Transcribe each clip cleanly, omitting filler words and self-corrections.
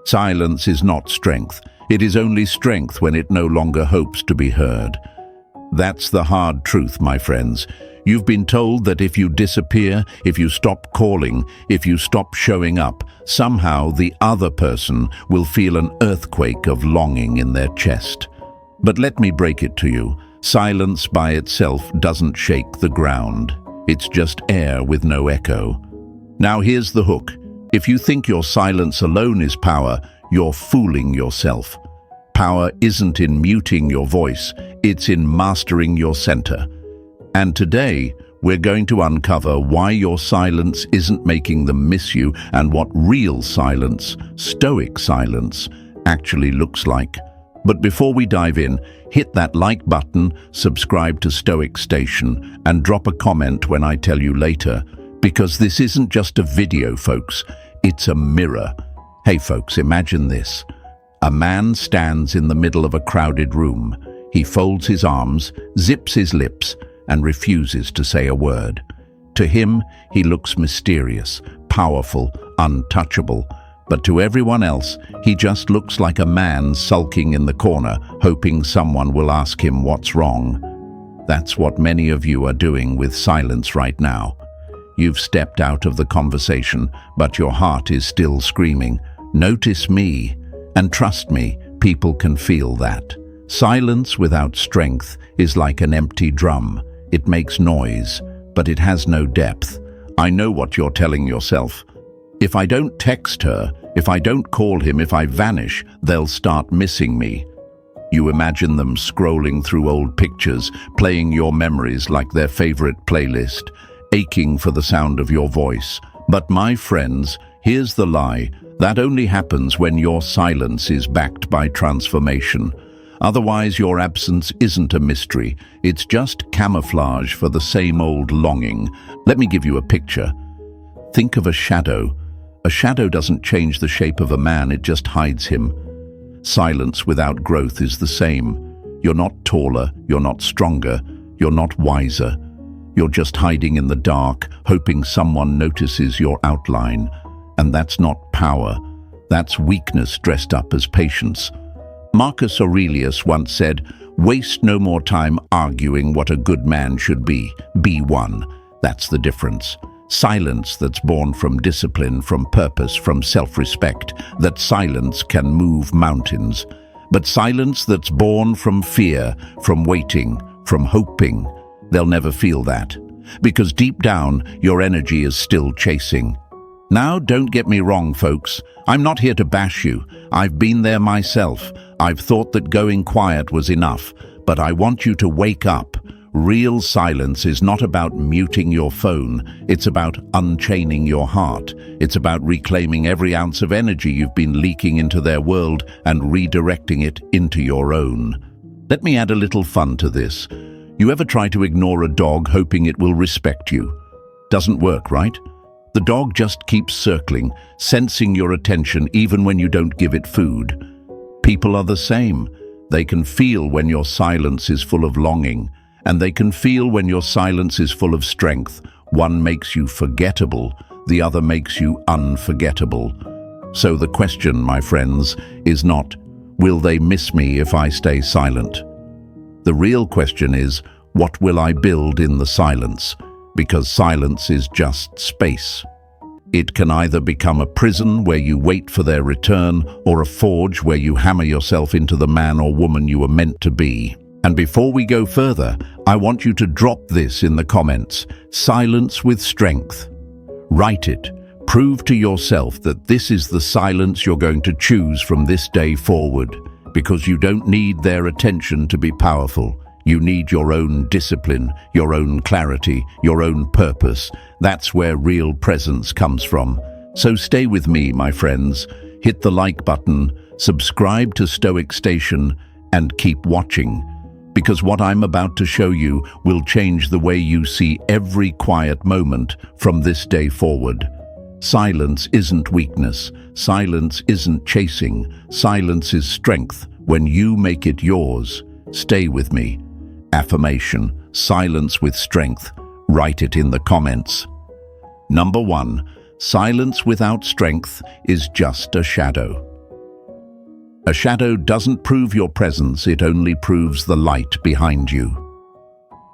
Silence is not strength. It is only strength when it no longer hopes to be heard. That's the hard truth, my friends. You've been told that if you disappear, if you stop calling, if you stop showing up, somehow the other person will feel an earthquake of longing in their chest. But let me break it to you. Silence by itself doesn't shake the ground. It's just air with no echo. Now here's the hook. If you think your silence alone is power, you're fooling yourself. Power isn't in muting your voice, it's in mastering your center. And today, we're going to uncover why your silence isn't making them miss you and what real silence, stoic silence, actually looks like. But before we dive in, hit that like button, subscribe to Stoic Station, and drop a comment when I tell you later, because this isn't just a video, folks, it's a mirror. Hey folks, imagine this. A man stands in the middle of a crowded room. He folds his arms, zips his lips, and refuses to say a word. To him, he looks mysterious, powerful, untouchable. But to everyone else, he just looks like a man sulking in the corner, hoping someone will ask him what's wrong. That's what many of you are doing with silence right now. You've stepped out of the conversation, but your heart is still screaming, "Notice me." And trust me, people can feel that. Silence without strength is like an empty drum. It makes noise, but it has no depth. I know what you're telling yourself. If I don't text her, if I don't call him, if I vanish, they'll start missing me. You imagine them scrolling through old pictures, playing your memories like their favorite playlist, aching for the sound of your voice. But my friends, here's the lie. That only happens when your silence is backed by transformation. Otherwise, your absence isn't a mystery. It's just camouflage for the same old longing. Let me give you a picture. Think of a shadow. A shadow doesn't change the shape of a man, it just hides him. Silence without growth is the same. You're not taller, you're not stronger, you're not wiser. You're just hiding in the dark, hoping someone notices your outline. And that's not power. That's weakness dressed up as patience. Marcus Aurelius once said, "Waste no more time arguing what a good man should be. Be one." That's the difference. Silence that's born from discipline, from purpose, from self-respect. That silence can move mountains. But silence that's born from fear, from waiting, from hoping, they'll never feel that. Because deep down, your energy is still chasing. Now, don't get me wrong, folks. I'm not here to bash you. I've been there myself. I've thought that going quiet was enough. But I want you to wake up. Real silence is not about muting your phone. It's about unchaining your heart. It's about reclaiming every ounce of energy you've been leaking into their world and redirecting it into your own. Let me add a little fun to this. You ever try to ignore a dog hoping it will respect you? Doesn't work, right? The dog just keeps circling, sensing your attention even when you don't give it food. People are the same. They can feel when your silence is full of longing, and they can feel when your silence is full of strength. One makes you forgettable, the other makes you unforgettable. So the question, my friends, is not, will they miss me if I stay silent? The real question is, what will I build in the silence? Because silence is just space. It can either become a prison where you wait for their return, or a forge where you hammer yourself into the man or woman you were meant to be. And before we go further, I want you to drop this in the comments. Silence with strength. Write it. Prove to yourself that this is the silence you're going to choose from this day forward. Because you don't need their attention to be powerful. You need your own discipline, your own clarity, your own purpose. That's where real presence comes from. So stay with me, my friends. Hit the like button, subscribe to Stoic Station, and keep watching. Because what I'm about to show you will change the way you see every quiet moment from this day forward. Silence isn't weakness. Silence isn't chasing. Silence is strength when you make it yours. Stay with me. Affirmation, silence with strength. Write it in the comments. Number 1, silence without strength is just a shadow. A shadow doesn't prove your presence, it only proves the light behind you.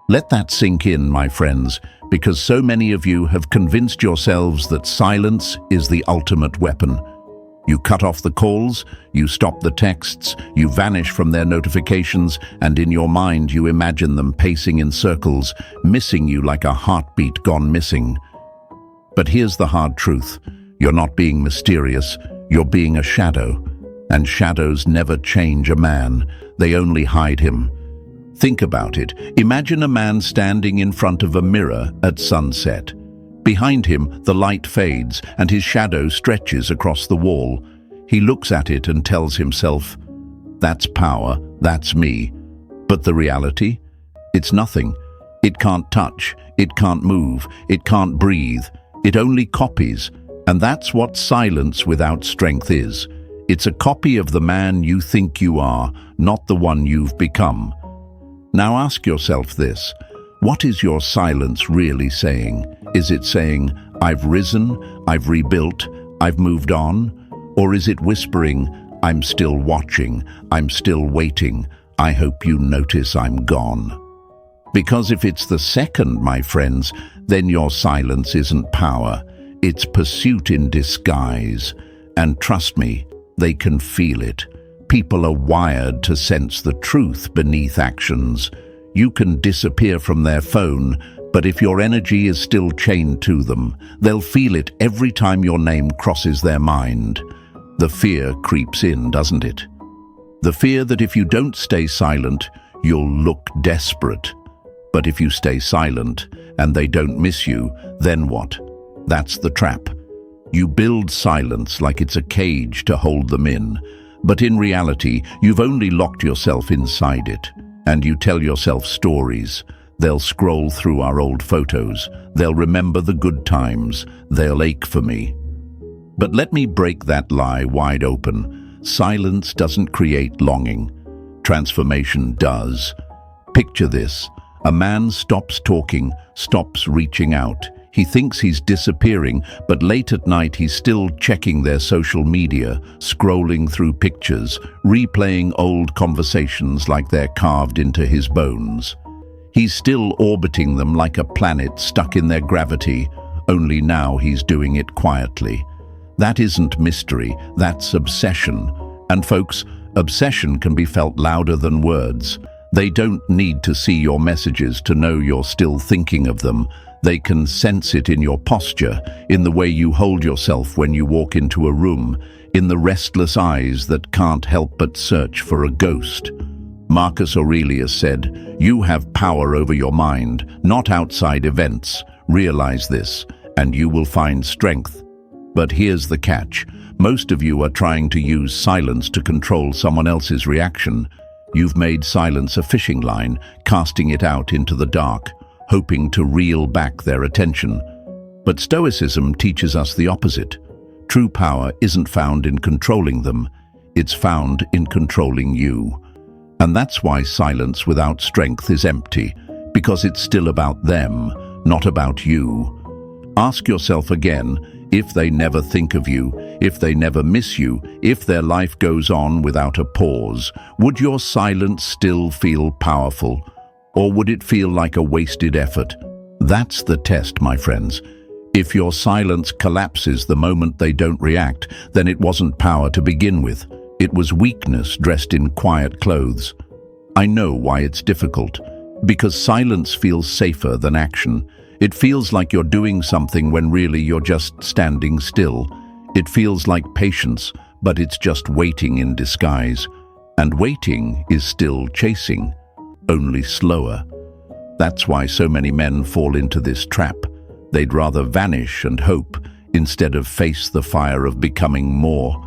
Let that sink in, my friends, because so many of you have convinced yourselves that silence is the ultimate weapon. You cut off the calls, you stop the texts, you vanish from their notifications, and in your mind you imagine them pacing in circles, missing you like a heartbeat gone missing. But here's the hard truth. You're not being mysterious, you're being a shadow. And shadows never change a man, they only hide him. Think about it. Imagine a man standing in front of a mirror at sunset. Behind him, the light fades and his shadow stretches across the wall. He looks at it and tells himself, "That's power, that's me." But the reality? It's nothing. It can't touch, it can't move, it can't breathe. It only copies. And that's what silence without strength is. It's a copy of the man you think you are, not the one you've become. Now ask yourself this. What is your silence really saying? Is it saying, "I've risen, I've rebuilt, I've moved on"? Or is it whispering, "I'm still watching, I'm still waiting, I hope you notice I'm gone"? Because if it's the second, my friends, then your silence isn't power, it's pursuit in disguise. And trust me, they can feel it. People are wired to sense the truth beneath actions. You can disappear from their phone, but if your energy is still chained to them, they'll feel it every time your name crosses their mind. The fear creeps in, doesn't it? The fear that if you don't stay silent, you'll look desperate. But if you stay silent and they don't miss you, then what? That's the trap. You build silence like it's a cage to hold them in. But in reality, you've only locked yourself inside it. And you tell yourself stories. They'll scroll through our old photos. They'll remember the good times. They'll ache for me. But let me break that lie wide open. Silence doesn't create longing. Transformation does. Picture this. A man stops talking, stops reaching out. He thinks he's disappearing, but late at night he's still checking their social media, scrolling through pictures, replaying old conversations like they're carved into his bones. He's still orbiting them like a planet stuck in their gravity, only now he's doing it quietly. That isn't mystery, that's obsession. And folks, obsession can be felt louder than words. They don't need to see your messages to know you're still thinking of them. They can sense it in your posture, in the way you hold yourself when you walk into a room, in the restless eyes that can't help but search for a ghost. Marcus Aurelius said, "You have power over your mind, not outside events. Realize this, and you will find strength." But here's the catch. Most of you are trying to use silence to control someone else's reaction. You've made silence a fishing line, casting it out into the dark, hoping to reel back their attention. But Stoicism teaches us the opposite. True power isn't found in controlling them, it's found in controlling you. And that's why silence without strength is empty, because it's still about them, not about you. Ask yourself again, if they never think of you, if they never miss you, if their life goes on without a pause, would your silence still feel powerful? Or would it feel like a wasted effort? That's the test, my friends. If your silence collapses the moment they don't react, then it wasn't power to begin with. It was weakness dressed in quiet clothes. I know why it's difficult. Because silence feels safer than action. It feels like you're doing something when really you're just standing still. It feels like patience, but it's just waiting in disguise. And waiting is still chasing, only slower. That's why so many men fall into this trap. They'd rather vanish and hope instead of face the fire of becoming more.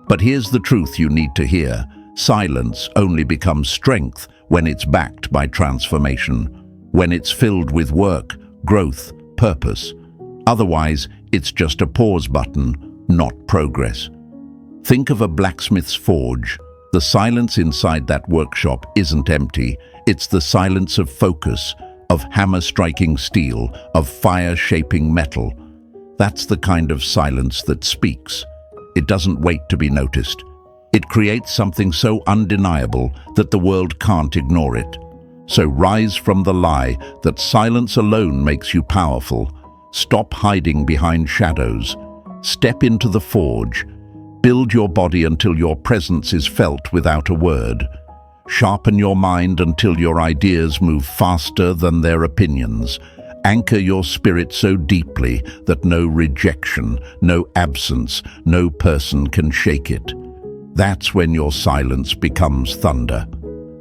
But here's the truth you need to hear. Silence only becomes strength when it's backed by transformation, when it's filled with work, growth, purpose. Otherwise, it's just a pause button, not progress. Think of a blacksmith's forge. The silence inside that workshop isn't empty. It's the silence of focus, of hammer-striking steel, of fire-shaping metal. That's the kind of silence that speaks. It doesn't wait to be noticed. It creates something so undeniable that the world can't ignore it. So rise from the lie that silence alone makes you powerful. Stop hiding behind shadows. Step into the forge. Build your body until your presence is felt without a word. Sharpen your mind until your ideas move faster than their opinions. Anchor your spirit so deeply that no rejection, no absence, no person can shake it. That's when your silence becomes thunder.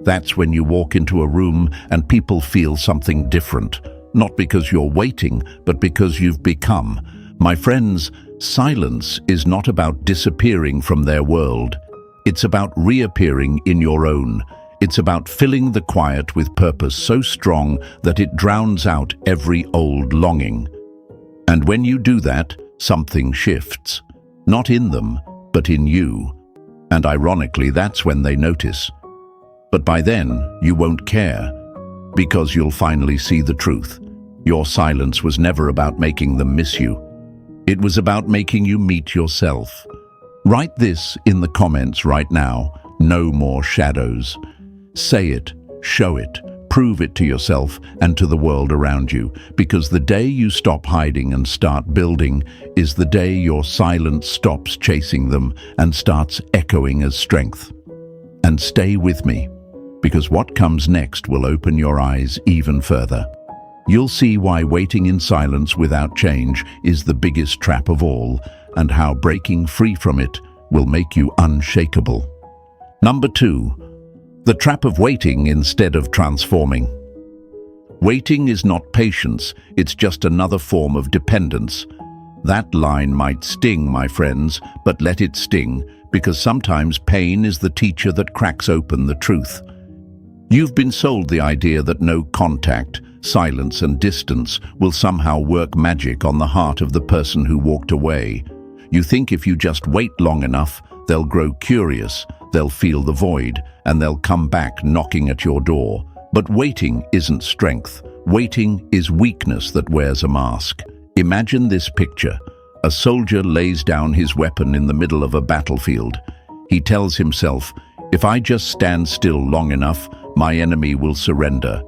That's when you walk into a room and people feel something different, not because you're waiting, but because you've become. My friends, silence is not about disappearing from their world. It's about reappearing in your own. It's about filling the quiet with purpose so strong that it drowns out every old longing. And when you do that, something shifts. Not in them, but in you. And ironically, that's when they notice. But by then, you won't care, because you'll finally see the truth. Your silence was never about making them miss you. It was about making you meet yourself. Write this in the comments right now. No more shadows. Say it, show it, prove it to yourself and to the world around you, because the day you stop hiding and start building is the day your silence stops chasing them and starts echoing as strength. And stay with me, because what comes next will open your eyes even further. You'll see why waiting in silence without change is the biggest trap of all, and how breaking free from it will make you unshakable. Number 2, the trap of waiting instead of transforming. Waiting is not patience, it's just another form of dependence. That line might sting, my friends, but let it sting, because sometimes pain is the teacher that cracks open the truth. You've been sold the idea that no contact, silence and distance will somehow work magic on the heart of the person who walked away. You think if you just wait long enough, they'll grow curious, they'll feel the void, and they'll come back knocking at your door. But waiting isn't strength. Waiting is weakness that wears a mask. Imagine this picture. A soldier lays down his weapon in the middle of a battlefield. He tells himself, if I just stand still long enough, my enemy will surrender.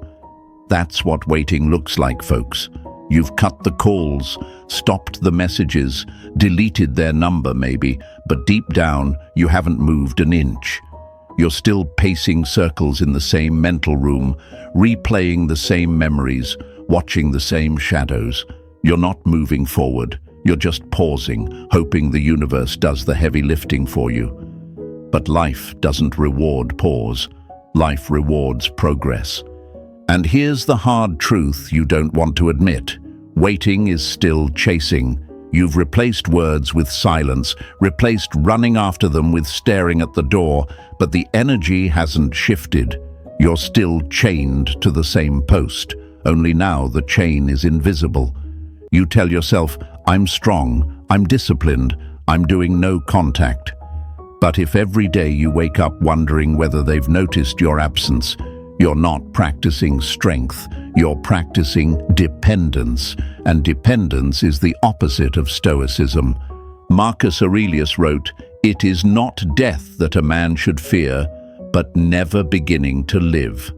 That's what waiting looks like, folks. You've cut the calls, stopped the messages, deleted their number maybe, but deep down, you haven't moved an inch. You're still pacing circles in the same mental room, replaying the same memories, watching the same shadows. You're not moving forward. You're just pausing, hoping the universe does the heavy lifting for you. But life doesn't reward pause. Life rewards progress. And here's the hard truth you don't want to admit. Waiting is still chasing. You've replaced words with silence, replaced running after them with staring at the door, but the energy hasn't shifted. You're still chained to the same post, only now the chain is invisible. You tell yourself, I'm strong, I'm disciplined, I'm doing no contact. But if every day you wake up wondering whether they've noticed your absence, you're not practicing strength, you're practicing dependence, and dependence is the opposite of Stoicism. Marcus Aurelius wrote, "It is not death that a man should fear, but never beginning to live."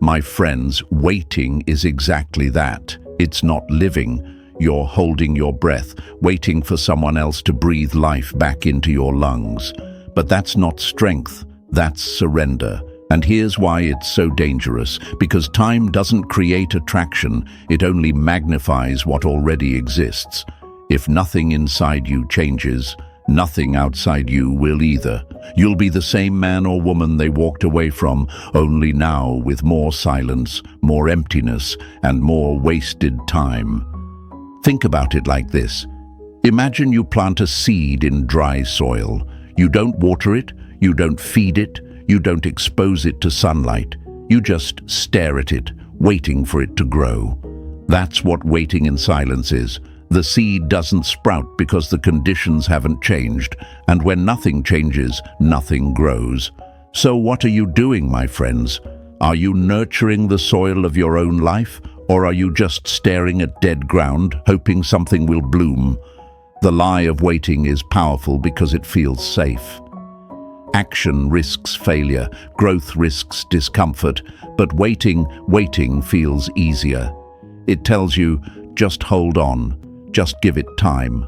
My friends, waiting is exactly that. It's not living. You're holding your breath, waiting for someone else to breathe life back into your lungs. But that's not strength, that's surrender. And here's why it's so dangerous, because time doesn't create attraction, it only magnifies what already exists. If nothing inside you changes, nothing outside you will either. You'll be the same man or woman they walked away from, only now with more silence, more emptiness, and more wasted time. Think about it like this. Imagine you plant a seed in dry soil. You don't water it, you don't feed it, you don't expose it to sunlight. You just stare at it, waiting for it to grow. That's what waiting in silence is. The seed doesn't sprout because the conditions haven't changed, and when nothing changes, nothing grows. So what are you doing, my friends? Are you nurturing the soil of your own life, or are you just staring at dead ground, hoping something will bloom? The lie of waiting is powerful because it feels safe. Action risks failure, growth risks discomfort, but waiting feels easier. It tells you, just hold on, just give it time.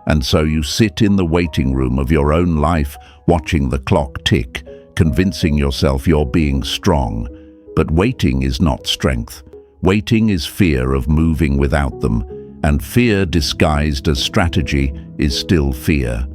And so you sit in the waiting room of your own life, watching the clock tick, convincing yourself you're being strong. But waiting is not strength. Waiting is fear of moving without them, and fear disguised as strategy is still fear.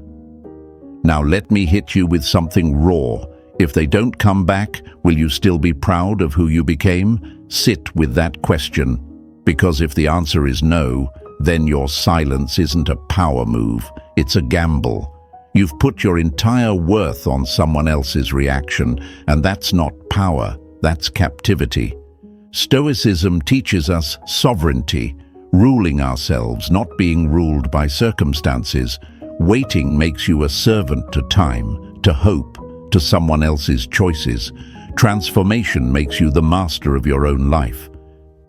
Now let me hit you with something raw. If they don't come back, will you still be proud of who you became? Sit with that question, because if the answer is no, then your silence isn't a power move, it's a gamble. You've put your entire worth on someone else's reaction, and that's not power, that's captivity. Stoicism teaches us sovereignty, ruling ourselves, not being ruled by circumstances. Waiting makes you a servant to time, to hope, to someone else's choices. Transformation makes you the master of your own life.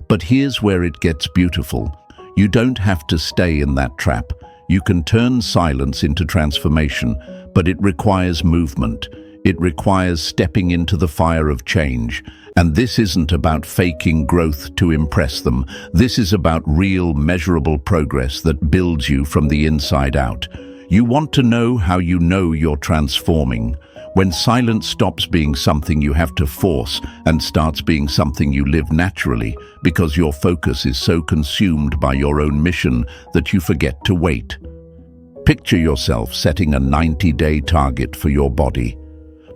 But here's where it gets beautiful. You don't have to stay in that trap. You can turn silence into transformation, but it requires movement. It requires stepping into the fire of change. And this isn't about faking growth to impress them. This is about real, measurable progress that builds you from the inside out. You want to know how you know you're transforming. When silence stops being something you have to force and starts being something you live naturally, because your focus is so consumed by your own mission that you forget to wait. Picture yourself setting a 90-day target for your body.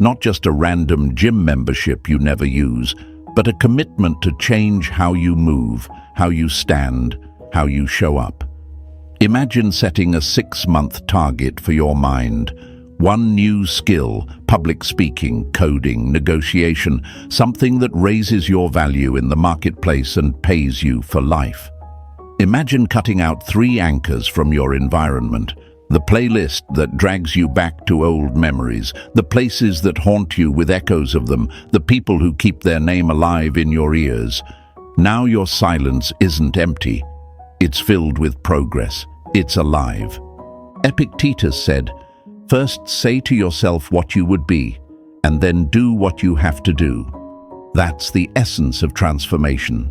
Not just a random gym membership you never use, but a commitment to change how you move, how you stand, how you show up. Imagine setting a 6-month target for your mind. One new skill, public speaking, coding, negotiation, something that raises your value in the marketplace and pays you for life. Imagine cutting out 3 anchors from your environment. The playlist that drags you back to old memories, the places that haunt you with echoes of them, the people who keep their name alive in your ears. Now your silence isn't empty. It's filled with progress. It's alive. Epictetus said, "First say to yourself what you would be, and then do what you have to do." That's the essence of transformation.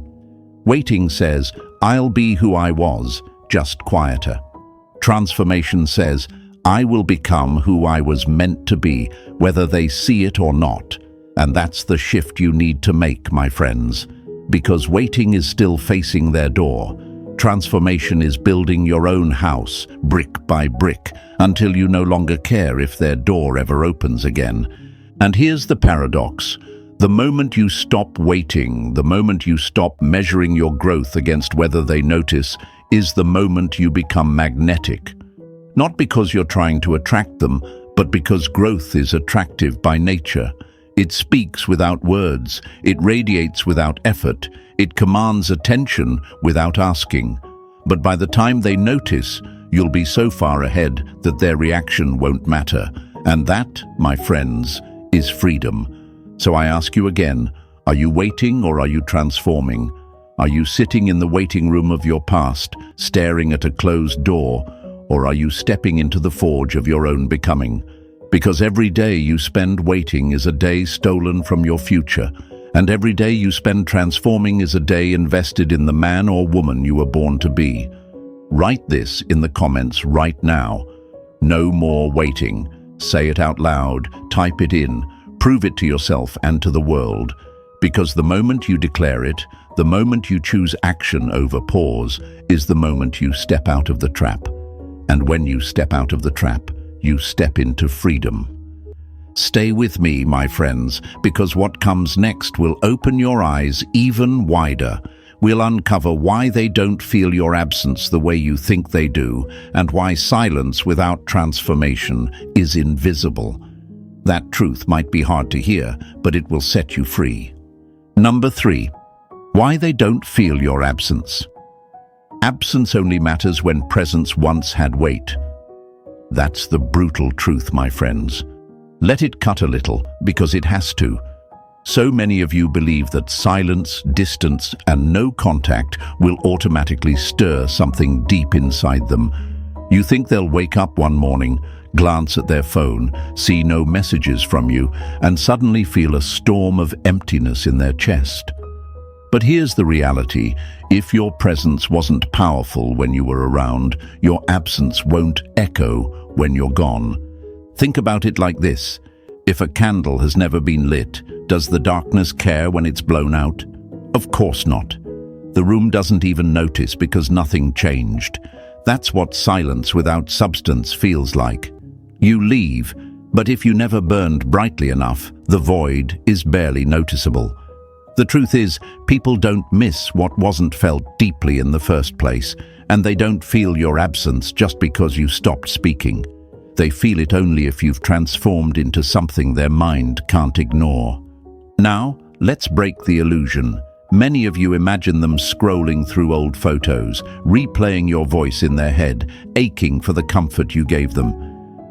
Waiting says, "I'll be who I was, just quieter." Transformation says, "I will become who I was meant to be, whether they see it or not." And that's the shift you need to make, my friends. Because waiting is still facing their door. Transformation is building your own house, brick by brick, until you no longer care if their door ever opens again. And here's the paradox. The moment you stop waiting, the moment you stop measuring your growth against whether they notice, is the moment you become magnetic. Not because you're trying to attract them, but because growth is attractive by nature. It speaks without words, it radiates without effort, it commands attention without asking. But by the time they notice, you'll be so far ahead that their reaction won't matter. And that, my friends, is freedom. So I ask you again, are you waiting or are you transforming? Are you sitting in the waiting room of your past, staring at a closed door, or are you stepping into the forge of your own becoming? Because every day you spend waiting is a day stolen from your future, and every day you spend transforming is a day invested in the man or woman you were born to be. Write this in the comments right now. No more waiting. Say it out loud, type it in, prove it to yourself and to the world. Because the moment you declare it, the moment you choose action over pause, is the moment you step out of the trap. And when you step out of the trap, you step into freedom. Stay with me, my friends, because what comes next will open your eyes even wider. We'll uncover why they don't feel your absence the way you think they do, and why silence without transformation is invisible. That truth might be hard to hear, but it will set you free. Number 3. Why they don't feel your absence. Absence only matters when presence once had weight. That's the brutal truth, my friends. Let it cut a little, because it has to. So many of you believe that silence, distance, and no contact will automatically stir something deep inside them. You think they'll wake up one morning, glance at their phone, see no messages from you, and suddenly feel a storm of emptiness in their chest. But here's the reality. If your presence wasn't powerful when you were around, your absence won't echo when you're gone. Think about it like this. If a candle has never been lit, does the darkness care when it's blown out? Of course not. The room doesn't even notice because nothing changed. That's what silence without substance feels like. You leave, but if you never burned brightly enough, the void is barely noticeable. The truth is, people don't miss what wasn't felt deeply in the first place, and they don't feel your absence just because you stopped speaking. They feel it only if you've transformed into something their mind can't ignore. Now, let's break the illusion. Many of you imagine them scrolling through old photos, replaying your voice in their head, aching for the comfort you gave them.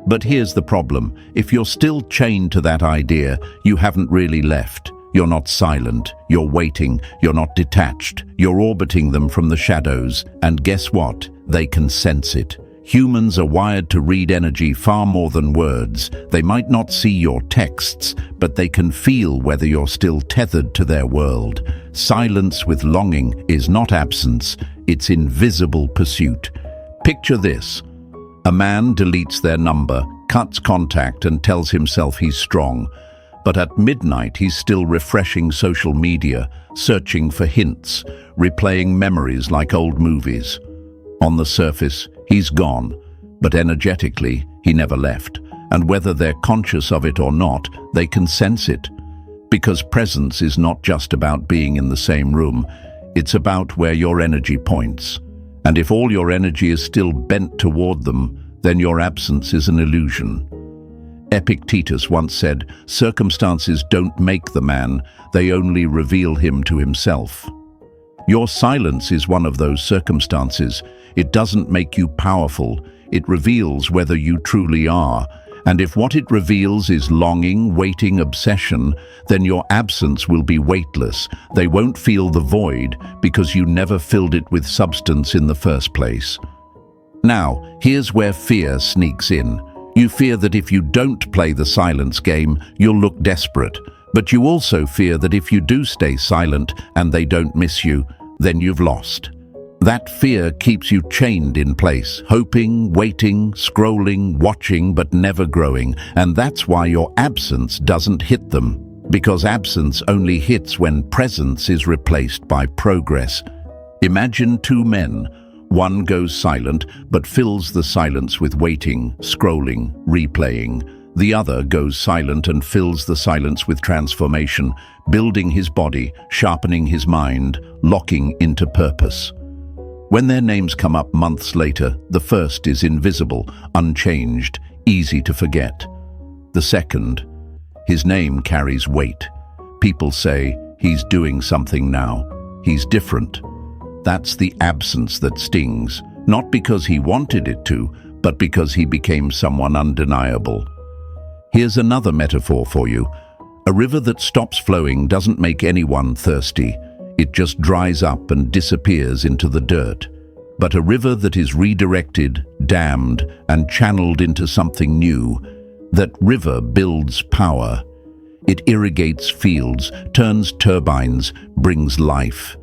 But here's the problem. If you're still chained to that idea, you haven't really left. You're not silent, you're waiting, you're not detached, you're orbiting them from the shadows, and guess what? They can sense it. Humans are wired to read energy far more than words. They might not see your texts, but they can feel whether you're still tethered to their world. Silence with longing is not absence, it's invisible pursuit. Picture this. A man deletes their number, cuts contact, and tells himself he's strong. But at midnight, he's still refreshing social media, searching for hints, replaying memories like old movies. On the surface, he's gone, but energetically, he never left. And whether they're conscious of it or not, they can sense it. Because presence is not just about being in the same room, it's about where your energy points. And if all your energy is still bent toward them, then your absence is an illusion. Epictetus once said, "Circumstances don't make the man, they only reveal him to himself." Your silence is one of those circumstances. It doesn't make you powerful, it reveals whether you truly are. And if what it reveals is longing, waiting, obsession, then your absence will be weightless. They won't feel the void because you never filled it with substance in the first place. Now, here's where fear sneaks in. You fear that if you don't play the silence game, you'll look desperate. But you also fear that if you do stay silent and they don't miss you, then you've lost. That fear keeps you chained in place, hoping, waiting, scrolling, watching, but never growing. And that's why your absence doesn't hit them. Because absence only hits when presence is replaced by progress. Imagine two men. One goes silent, but fills the silence with waiting, scrolling, replaying. The other goes silent and fills the silence with transformation, building his body, sharpening his mind, locking into purpose. When their names come up months later, the first is invisible, unchanged, easy to forget. The second, his name carries weight. People say, he's doing something now. He's different. That's the absence that stings, not because he wanted it to, but because he became someone undeniable. Here's another metaphor for you. A river that stops flowing doesn't make anyone thirsty. It just dries up and disappears into the dirt. But a river that is redirected, dammed, and channeled into something new, that river builds power. It irrigates fields, turns turbines, brings life.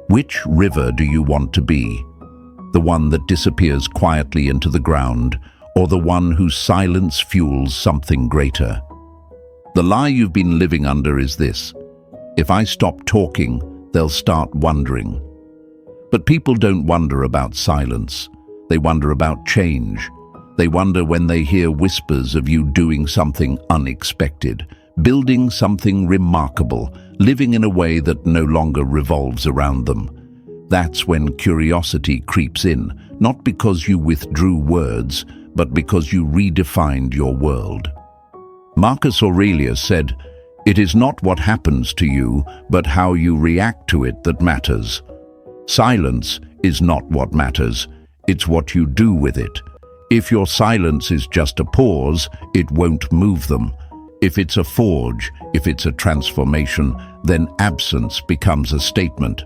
Which river do you want to be? The one that disappears quietly into the ground, or the one whose silence fuels something greater? The lie you've been living under is this: if I stop talking, they'll start wondering. But people don't wonder about silence. They wonder about change. They wonder when they hear whispers of you doing something unexpected, building something remarkable, living in a way that no longer revolves around them. That's when curiosity creeps in, not because you withdrew words, but because you redefined your world. Marcus Aurelius said, "It is not what happens to you, but how you react to it that matters." Silence is not what matters, it's what you do with it. If your silence is just a pause, it won't move them. If it's a forge, if it's a transformation, then absence becomes a statement.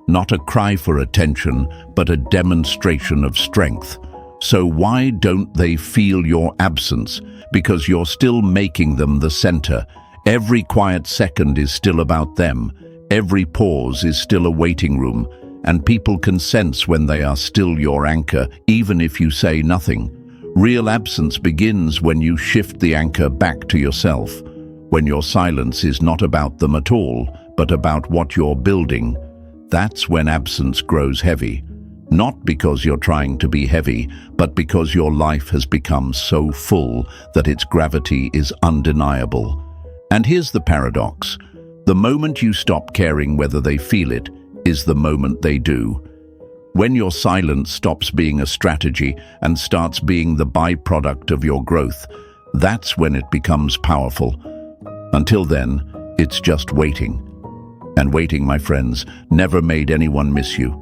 Not a cry for attention, but a demonstration of strength. So why don't they feel your absence? Because you're still making them the center. Every quiet second is still about them. Every pause is still a waiting room. And people can sense when they are still your anchor, even if you say nothing. Real absence begins when you shift the anchor back to yourself. When your silence is not about them at all, but about what you're building. That's when absence grows heavy. Not because you're trying to be heavy, but because your life has become so full that its gravity is undeniable. And here's the paradox. The moment you stop caring whether they feel it is the moment they do. When your silence stops being a strategy and starts being the byproduct of your growth, that's when it becomes powerful. Until then, it's just waiting. And waiting, my friends, never made anyone miss you.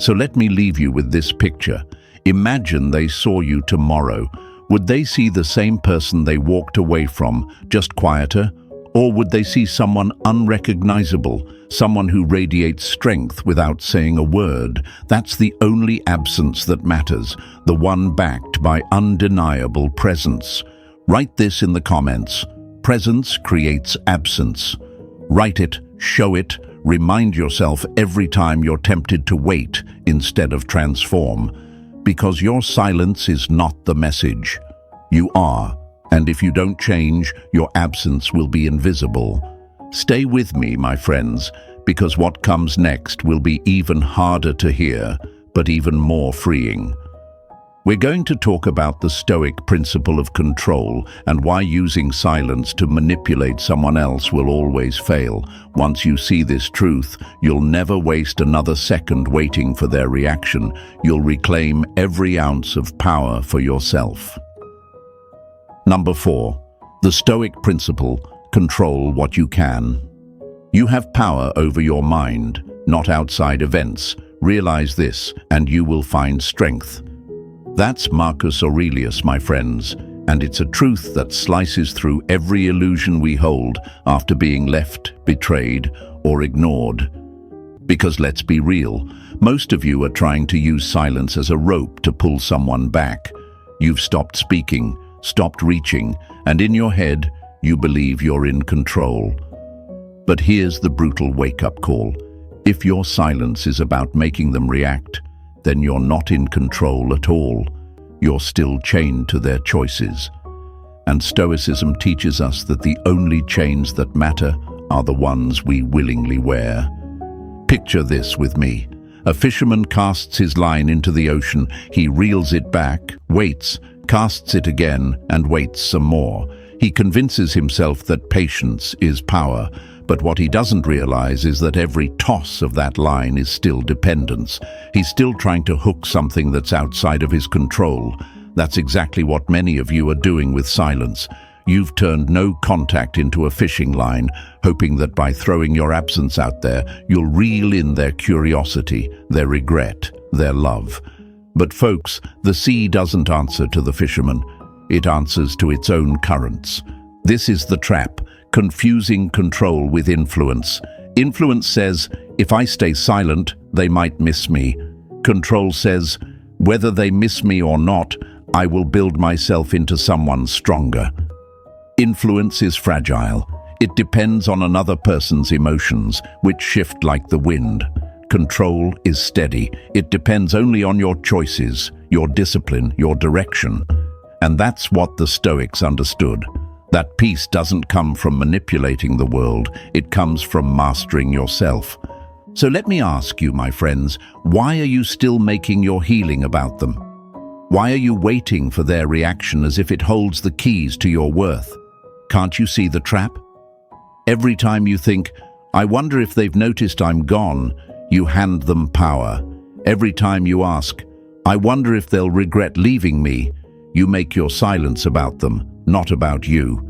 So let me leave you with this picture. Imagine they saw you tomorrow. Would they see the same person they walked away from, just quieter? Or would they see someone unrecognizable, someone who radiates strength without saying a word? That's the only absence that matters, the one backed by undeniable presence. Write this in the comments. Presence creates absence. Write it, show it, remind yourself every time you're tempted to wait instead of transform. Because your silence is not the message. You are. And if you don't change, your absence will be invisible. Stay with me, my friends, because what comes next will be even harder to hear, but even more freeing. We're going to talk about the Stoic principle of control and why using silence to manipulate someone else will always fail. Once you see this truth, you'll never waste another second waiting for their reaction. You'll reclaim every ounce of power for yourself. Number 4. The Stoic principle: control what you can. You have power over your mind, not outside events. Realize this, and you will find strength. That's Marcus Aurelius, my friends, and it's a truth that slices through every illusion we hold after being left, betrayed, or ignored. Because let's be real, most of you are trying to use silence as a rope to pull someone back. You've stopped speaking, stopped reaching, and in your head, you believe you're in control. But here's the brutal wake-up call. If your silence is about making them react, then you're not in control at all. You're still chained to their choices. And Stoicism teaches us that the only chains that matter are the ones we willingly wear. Picture this with me. A fisherman casts his line into the ocean. He reels it back, waits, casts it again, and waits some more. He convinces himself that patience is power. But what he doesn't realize is that every toss of that line is still dependence. He's still trying to hook something that's outside of his control. That's exactly what many of you are doing with silence. You've turned no contact into a fishing line, hoping that by throwing your absence out there, you'll reel in their curiosity, their regret, their love. But folks, the sea doesn't answer to the fisherman. It answers to its own currents. This is the trap. Confusing control with influence. Influence says, if I stay silent, they might miss me. Control says, whether they miss me or not, I will build myself into someone stronger. Influence is fragile. It depends on another person's emotions, which shift like the wind. Control is steady. It depends only on your choices, your discipline, your direction. And that's what the Stoics understood. That peace doesn't come from manipulating the world, it comes from mastering yourself. So let me ask you, my friends, why are you still making your healing about them? Why are you waiting for their reaction as if it holds the keys to your worth? Can't you see the trap? Every time you think, I wonder if they've noticed I'm gone, you hand them power. Every time you ask, I wonder if they'll regret leaving me, you make your silence about them, not about you.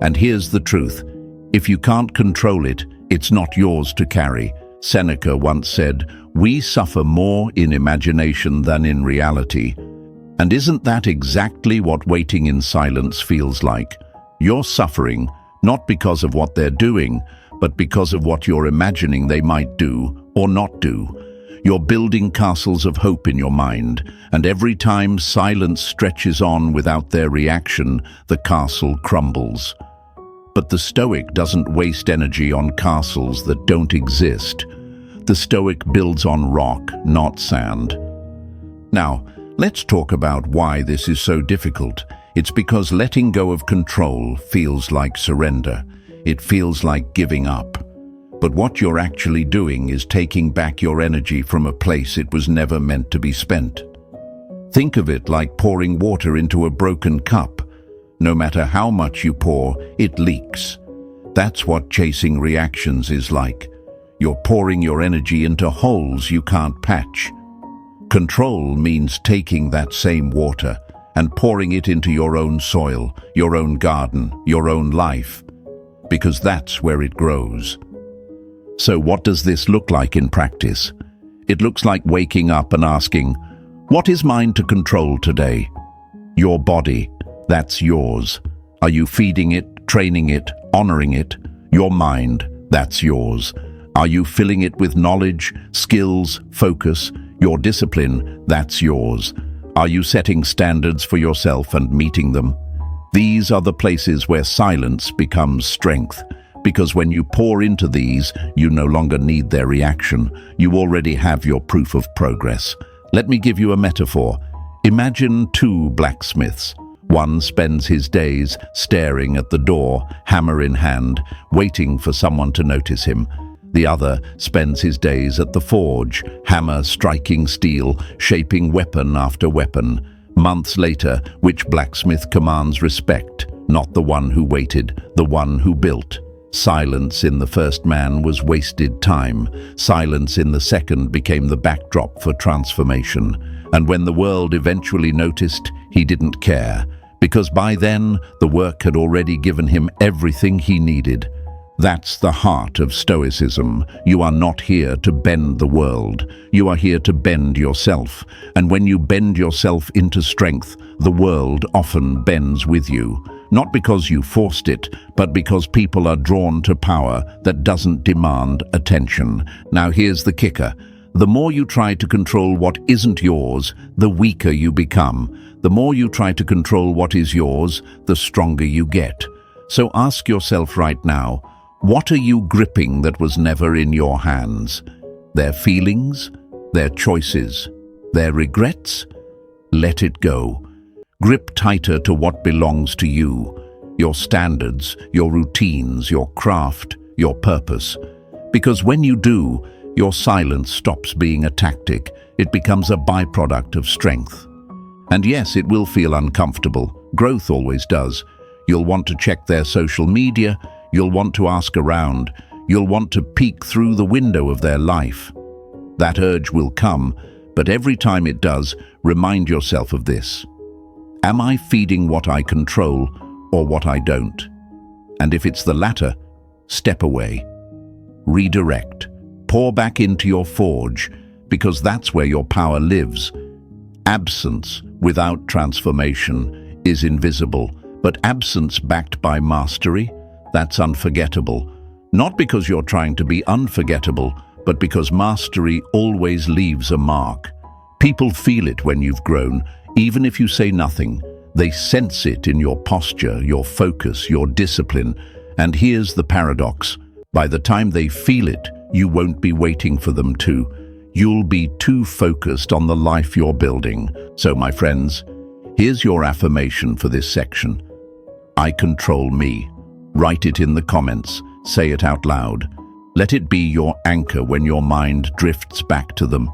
And here's the truth. If you can't control it, it's not yours to carry. Seneca once said, we suffer more in imagination than in reality. And isn't that exactly what waiting in silence feels like? You're suffering, not because of what they're doing, but because of what you're imagining they might do or not do. You're building castles of hope in your mind, and every time silence stretches on without their reaction, the castle crumbles. But the Stoic doesn't waste energy on castles that don't exist. The Stoic builds on rock, not sand. Now, let's talk about why this is so difficult. It's because letting go of control feels like surrender. It feels like giving up. But what you're actually doing is taking back your energy from a place it was never meant to be spent. Think of it like pouring water into a broken cup. No matter how much you pour, it leaks. That's what chasing reactions is like. You're pouring your energy into holes you can't patch. Control means taking that same water and pouring it into your own soil, your own garden, your own life, because that's where it grows. So what does this look like in practice? It looks like waking up and asking, what is mine to control today? Your body. That's yours. Are you feeding it, training it, honoring it? Your mind, that's yours. Are you filling it with knowledge, skills, focus? Your discipline, that's yours. Are you setting standards for yourself and meeting them? These are the places where silence becomes strength, because when you pour into these, you no longer need their reaction. You already have your proof of progress. Let me give you a metaphor. Imagine two blacksmiths. One spends his days staring at the door, hammer in hand, waiting for someone to notice him. The other spends his days at the forge, hammer striking steel, shaping weapon after weapon. Months later, which blacksmith commands respect? Not the one who waited, the one who built. Silence in the first man was wasted time. Silence in the second became the backdrop for transformation. And when the world eventually noticed, he didn't care, because by then the work had already given him everything he needed. That's the heart of Stoicism. You are not here to bend the world. You are here to bend yourself. And when you bend yourself into strength, the world often bends with you. Not because you forced it, but because people are drawn to power that doesn't demand attention. Now here's the kicker. The more you try to control what isn't yours, the weaker you become. The more you try to control what is yours, the stronger you get. So ask yourself right now, what are you gripping that was never in your hands? Their feelings? Their choices? Their regrets? Let it go. Grip tighter to what belongs to you. Your standards, your routines, your craft, your purpose. Because when you do, your silence stops being a tactic. It becomes a byproduct of strength. And yes, it will feel uncomfortable. Growth always does. You'll want to check their social media. You'll want to ask around. You'll want to peek through the window of their life. That urge will come, but every time it does, remind yourself of this. Am I feeding what I control or what I don't? And if it's the latter, step away. Redirect. Pour back into your forge, because that's where your power lives. Absence without transformation is invisible, but absence backed by mastery, that's unforgettable. Not because you're trying to be unforgettable, but because mastery always leaves a mark. People feel it when you've grown, even if you say nothing. They sense it in your posture, your focus, your discipline. And here's the paradox. By the time they feel it, you won't be waiting for them to. You'll be too focused on the life you're building. So, my friends, here's your affirmation for this section. I control me. Write it in the comments. Say it out loud. Let it be your anchor when your mind drifts back to them.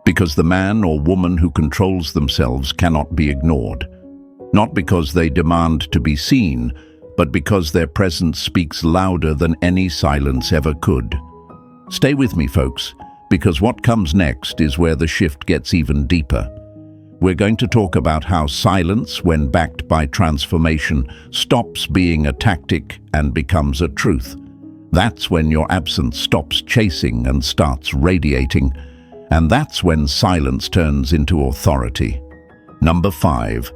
Because the man or woman who controls themselves cannot be ignored. Not because they demand to be seen, but because their presence speaks louder than any silence ever could. Stay with me, folks, because what comes next is where the shift gets even deeper. We're going to talk about how silence, when backed by transformation, stops being a tactic and becomes a truth. That's when your absence stops chasing and starts radiating. And that's when silence turns into authority. Number 5.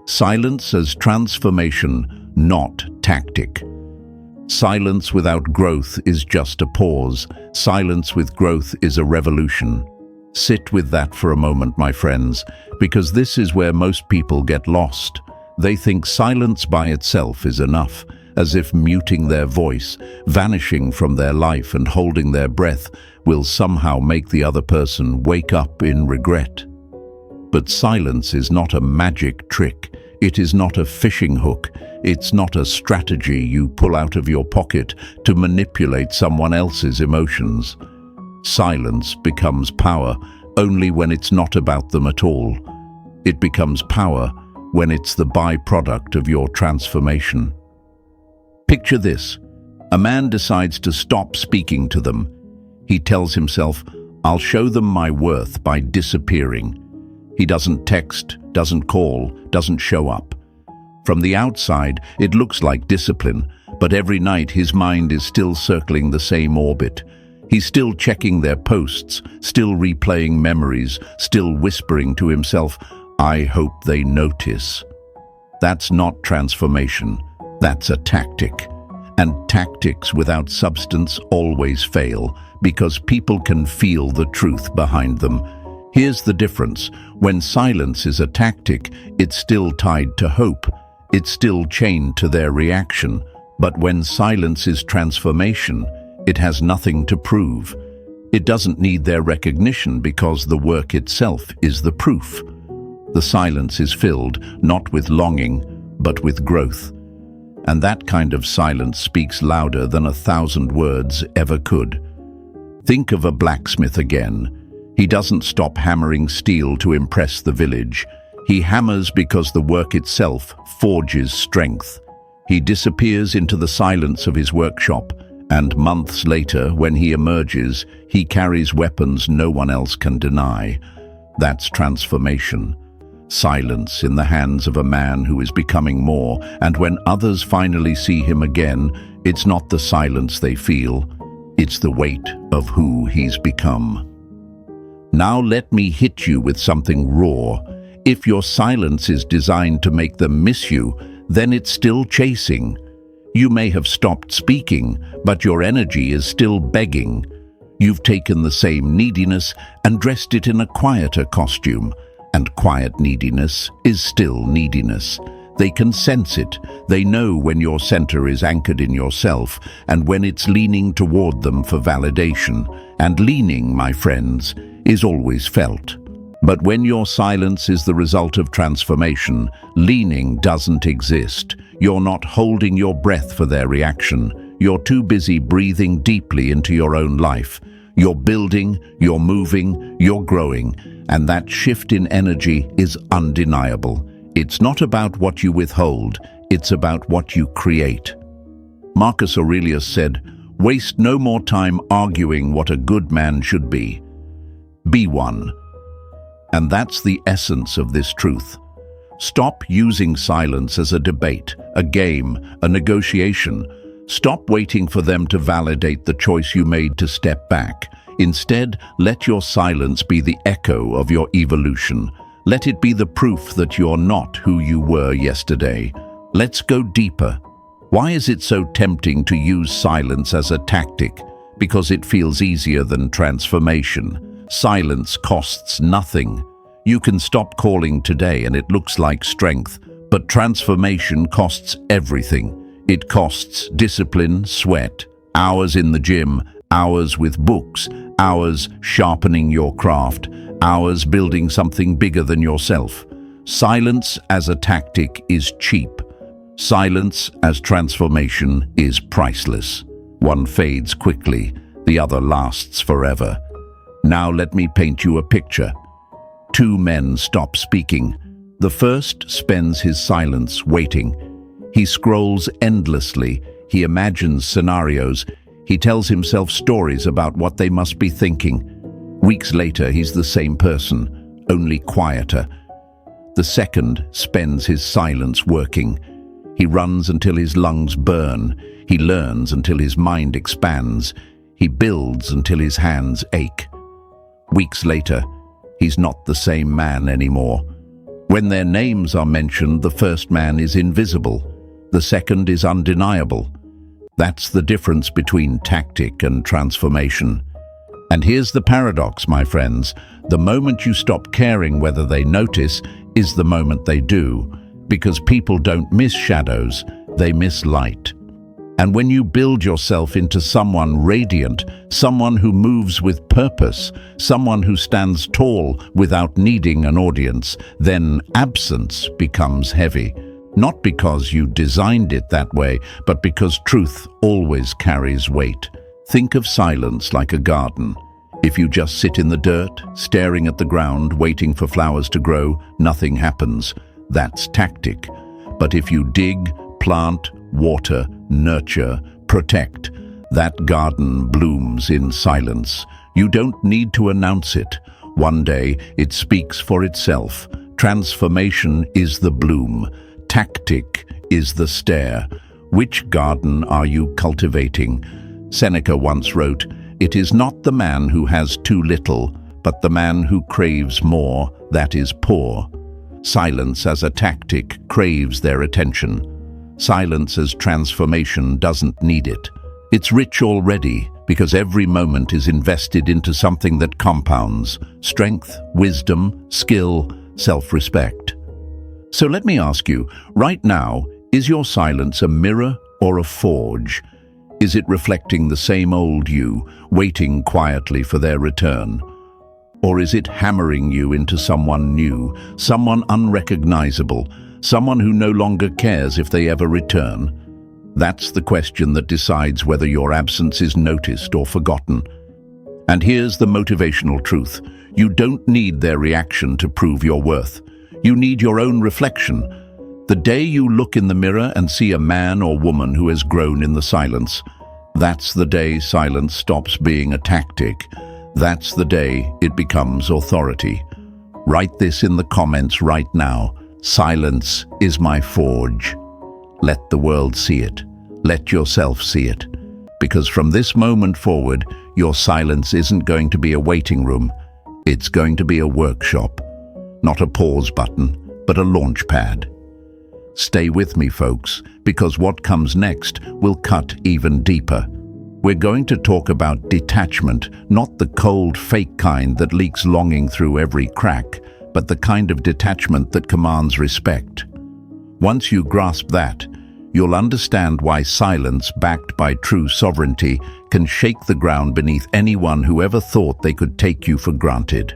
Silence as transformation, not tactic. Silence without growth is just a pause. Silence with growth is a revolution. Sit with that for a moment, my friends, because this is where most people get lost. They think silence by itself is enough, as if muting their voice, vanishing from their life and holding their breath will somehow make the other person wake up in regret. But silence is not a magic trick. It is not a fishing hook. It's not a strategy you pull out of your pocket to manipulate someone else's emotions. Silence becomes power only when it's not about them at all. It becomes power when it's the byproduct of your transformation. Picture this. A man decides to stop speaking to them. He tells himself, "I'll show them my worth by disappearing." He doesn't text, doesn't call, doesn't show up. From the outside, it looks like discipline, but every night his mind is still circling the same orbit. He's still checking their posts, still replaying memories, still whispering to himself, "I hope they notice." That's not transformation. That's a tactic. And tactics without substance always fail, because people can feel the truth behind them. Here's the difference. When silence is a tactic, it's still tied to hope. It's still chained to their reaction. But when silence is transformation, it has nothing to prove. It doesn't need their recognition because the work itself is the proof. The silence is filled not with longing, but with growth. And that kind of silence speaks louder than 1,000 words ever could. Think of a blacksmith again. He doesn't stop hammering steel to impress the village. He hammers because the work itself forges strength. He disappears into the silence of his workshop, and months later, when he emerges, he carries weapons no one else can deny. That's transformation. Silence in the hands of a man who is becoming more, and when others finally see him again, it's not the silence they feel, it's the weight of who he's become. Now let me hit you with something raw. If your silence is designed to make them miss you, then it's still chasing. You may have stopped speaking, but your energy is still begging. You've taken the same neediness and dressed it in a quieter costume, and quiet neediness is still neediness. They can sense it. They know when your center is anchored in yourself and when it's leaning toward them for validation. And leaning, my friends, is always felt. But when your silence is the result of transformation, leaning doesn't exist. You're not holding your breath for their reaction. You're too busy breathing deeply into your own life. You're building, you're moving, you're growing, and that shift in energy is undeniable. It's not about what you withhold, it's about what you create. Marcus Aurelius said, "Waste no more time arguing what a good man should be. Be one." And that's the essence of this truth. Stop using silence as a debate, a game, a negotiation. Stop waiting for them to validate the choice you made to step back. Instead, let your silence be the echo of your evolution. Let it be the proof that you're not who you were yesterday. Let's go deeper. Why is it so tempting to use silence as a tactic? Because it feels easier than transformation. Silence costs nothing. You can stop calling today and it looks like strength, but transformation costs everything. It costs discipline, sweat, hours in the gym, hours with books, hours sharpening your craft, hours building something bigger than yourself. Silence as a tactic is cheap. Silence as transformation is priceless. One fades quickly, the other lasts forever. Now let me paint you a picture. Two men stop speaking. The first spends his silence waiting. He scrolls endlessly. He imagines scenarios. He tells himself stories about what they must be thinking. Weeks later, he's the same person, only quieter. The second spends his silence working. He runs until his lungs burn. He learns until his mind expands. He builds until his hands ache. Weeks later, he's not the same man anymore. When their names are mentioned, the first man is invisible. The second is undeniable. That's the difference between tactic and transformation. And here's the paradox, my friends. The moment you stop caring whether they notice is the moment they do, because people don't miss shadows, they miss light. And when you build yourself into someone radiant, someone who moves with purpose, someone who stands tall without needing an audience, then absence becomes heavy. Not because you designed it that way, but because truth always carries weight. Think of silence like a garden. If you just sit in the dirt, staring at the ground, waiting for flowers to grow, nothing happens. That's tactic. But if you dig, plant, water, nurture, protect, that garden blooms in silence. You don't need to announce it. One day, it speaks for itself. Transformation is the bloom. Tactic is the stare. Which garden are you cultivating? Seneca once wrote, "It is not the man who has too little, but the man who craves more, that is poor." Silence as a tactic craves their attention. Silence as transformation doesn't need it. It's rich already, because every moment is invested into something that compounds: strength, wisdom, skill, self-respect. So let me ask you, right now, is your silence a mirror or a forge? Is it reflecting the same old you, waiting quietly for their return? Or is it hammering you into someone new, someone unrecognizable, someone who no longer cares if they ever return? That's the question that decides whether your absence is noticed or forgotten. And here's the motivational truth. You don't need their reaction to prove your worth. You need your own reflection. The day you look in the mirror and see a man or woman who has grown in the silence, that's the day silence stops being a tactic. That's the day it becomes authority. Write this in the comments right now. Silence is my forge. Let the world see it. Let yourself see it. Because from this moment forward, your silence isn't going to be a waiting room. It's going to be a workshop. Not a pause button, but a launch pad. Stay with me, folks, because what comes next will cut even deeper. We're going to talk about detachment, not the cold, fake kind that leaks longing through every crack, but the kind of detachment that commands respect. Once you grasp that, you'll understand why silence, backed by true sovereignty, can shake the ground beneath anyone who ever thought they could take you for granted.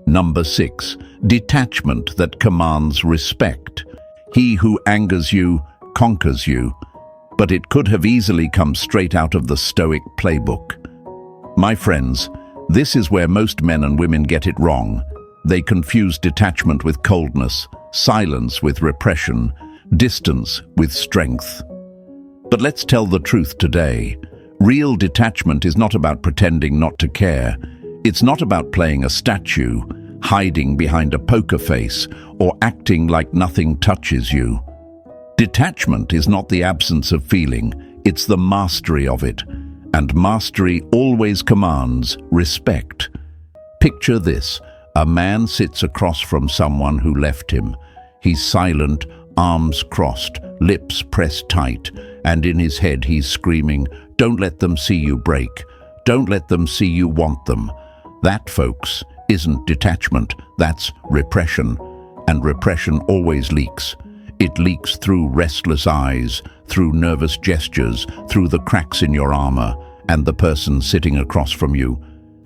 Number 6, detachment that commands respect. He who angers you conquers you. But it could have easily come straight out of the Stoic playbook. My friends, this is where most men and women get it wrong. They confuse detachment with coldness, silence with repression, distance with strength. But let's tell the truth today. Real detachment is not about pretending not to care. It's not about playing a statue, hiding behind a poker face, or acting like nothing touches you. Detachment is not the absence of feeling, it's the mastery of it. And mastery always commands respect. Picture this: a man sits across from someone who left him. He's silent, arms crossed, lips pressed tight, and in his head he's screaming, "Don't let them see you break. Don't let them see you want them." That, folks, isn't detachment, that's repression. And repression always leaks. It leaks through restless eyes, through nervous gestures, through the cracks in your armor, and the person sitting across from you.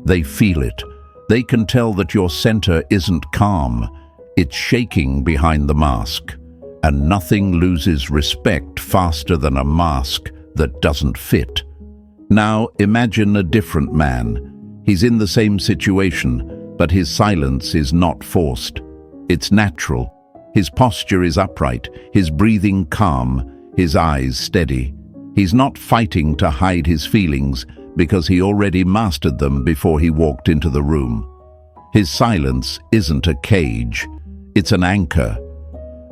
They feel it. They can tell that your center isn't calm. It's shaking behind the mask. And nothing loses respect faster than a mask that doesn't fit. Now imagine a different man. He's in the same situation, but his silence is not forced. It's natural. His posture is upright, his breathing calm, his eyes steady. He's not fighting to hide his feelings because he already mastered them before he walked into the room. His silence isn't a cage, it's an anchor.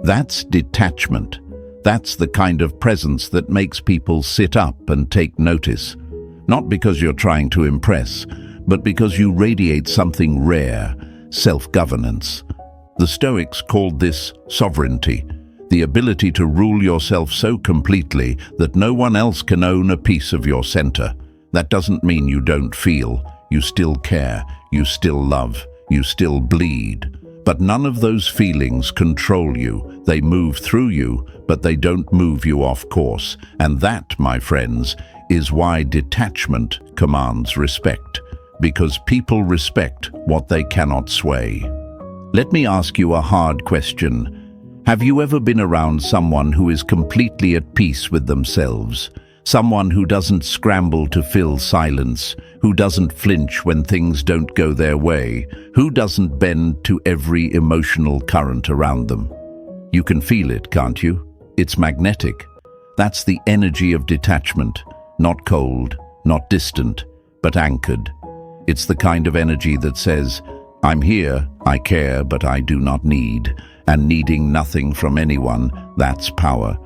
That's detachment. That's the kind of presence that makes people sit up and take notice. Not because you're trying to impress, but because you radiate something rare, self-governance. The Stoics called this sovereignty, the ability to rule yourself so completely that no one else can own a piece of your center. That doesn't mean you don't feel. You still care, you still love, you still bleed. But none of those feelings control you. They move through you, but they don't move you off course. And that, my friends, is why detachment commands respect. Because people respect what they cannot sway. Let me ask you a hard question. Have you ever been around someone who is completely at peace with themselves? Someone who doesn't scramble to fill silence, who doesn't flinch when things don't go their way, who doesn't bend to every emotional current around them? You can feel it, can't you? It's magnetic. That's the energy of detachment, not cold, not distant, but anchored. It's the kind of energy that says, I'm here, I care, but I do not need, and needing nothing from anyone, that's power.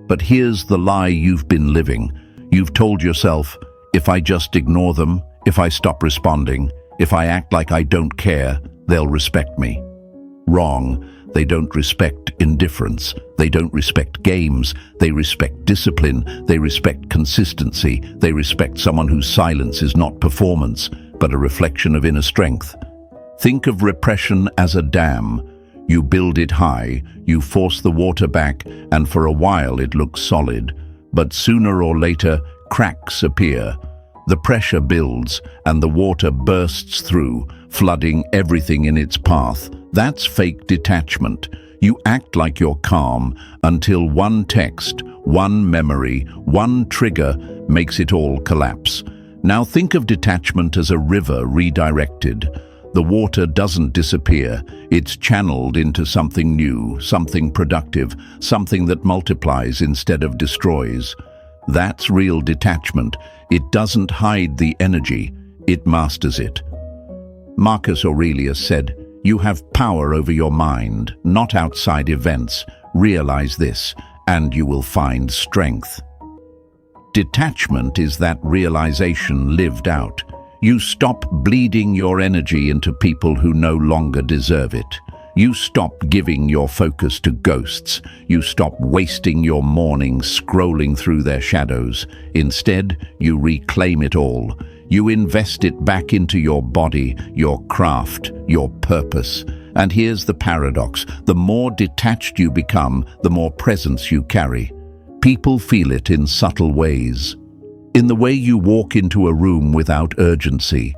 But here's the lie you've been living. You've told yourself, if I just ignore them, if I stop responding, if I act like I don't care, they'll respect me. Wrong. They don't respect indifference. They don't respect games. They respect discipline. They respect consistency. They respect someone whose silence is not performance, but a reflection of inner strength. Think of repression as a dam. You build it high, you force the water back, and for a while it looks solid. But sooner or later, cracks appear. The pressure builds, and the water bursts through, flooding everything in its path. That's fake detachment. You act like you're calm until one text, one memory, one trigger makes it all collapse. Now think of detachment as a river redirected. The water doesn't disappear, it's channeled into something new, something productive, something that multiplies instead of destroys. That's real detachment. It doesn't hide the energy, it masters it. Marcus Aurelius said, "You have power over your mind, not outside events. Realize this, and you will find strength." Detachment is that realization lived out. You stop bleeding your energy into people who no longer deserve it. You stop giving your focus to ghosts. You stop wasting your mornings scrolling through their shadows. Instead, you reclaim it all. You invest it back into your body, your craft, your purpose. And here's the paradox. The more detached you become, the more presence you carry. People feel it in subtle ways. In the way you walk into a room without urgency.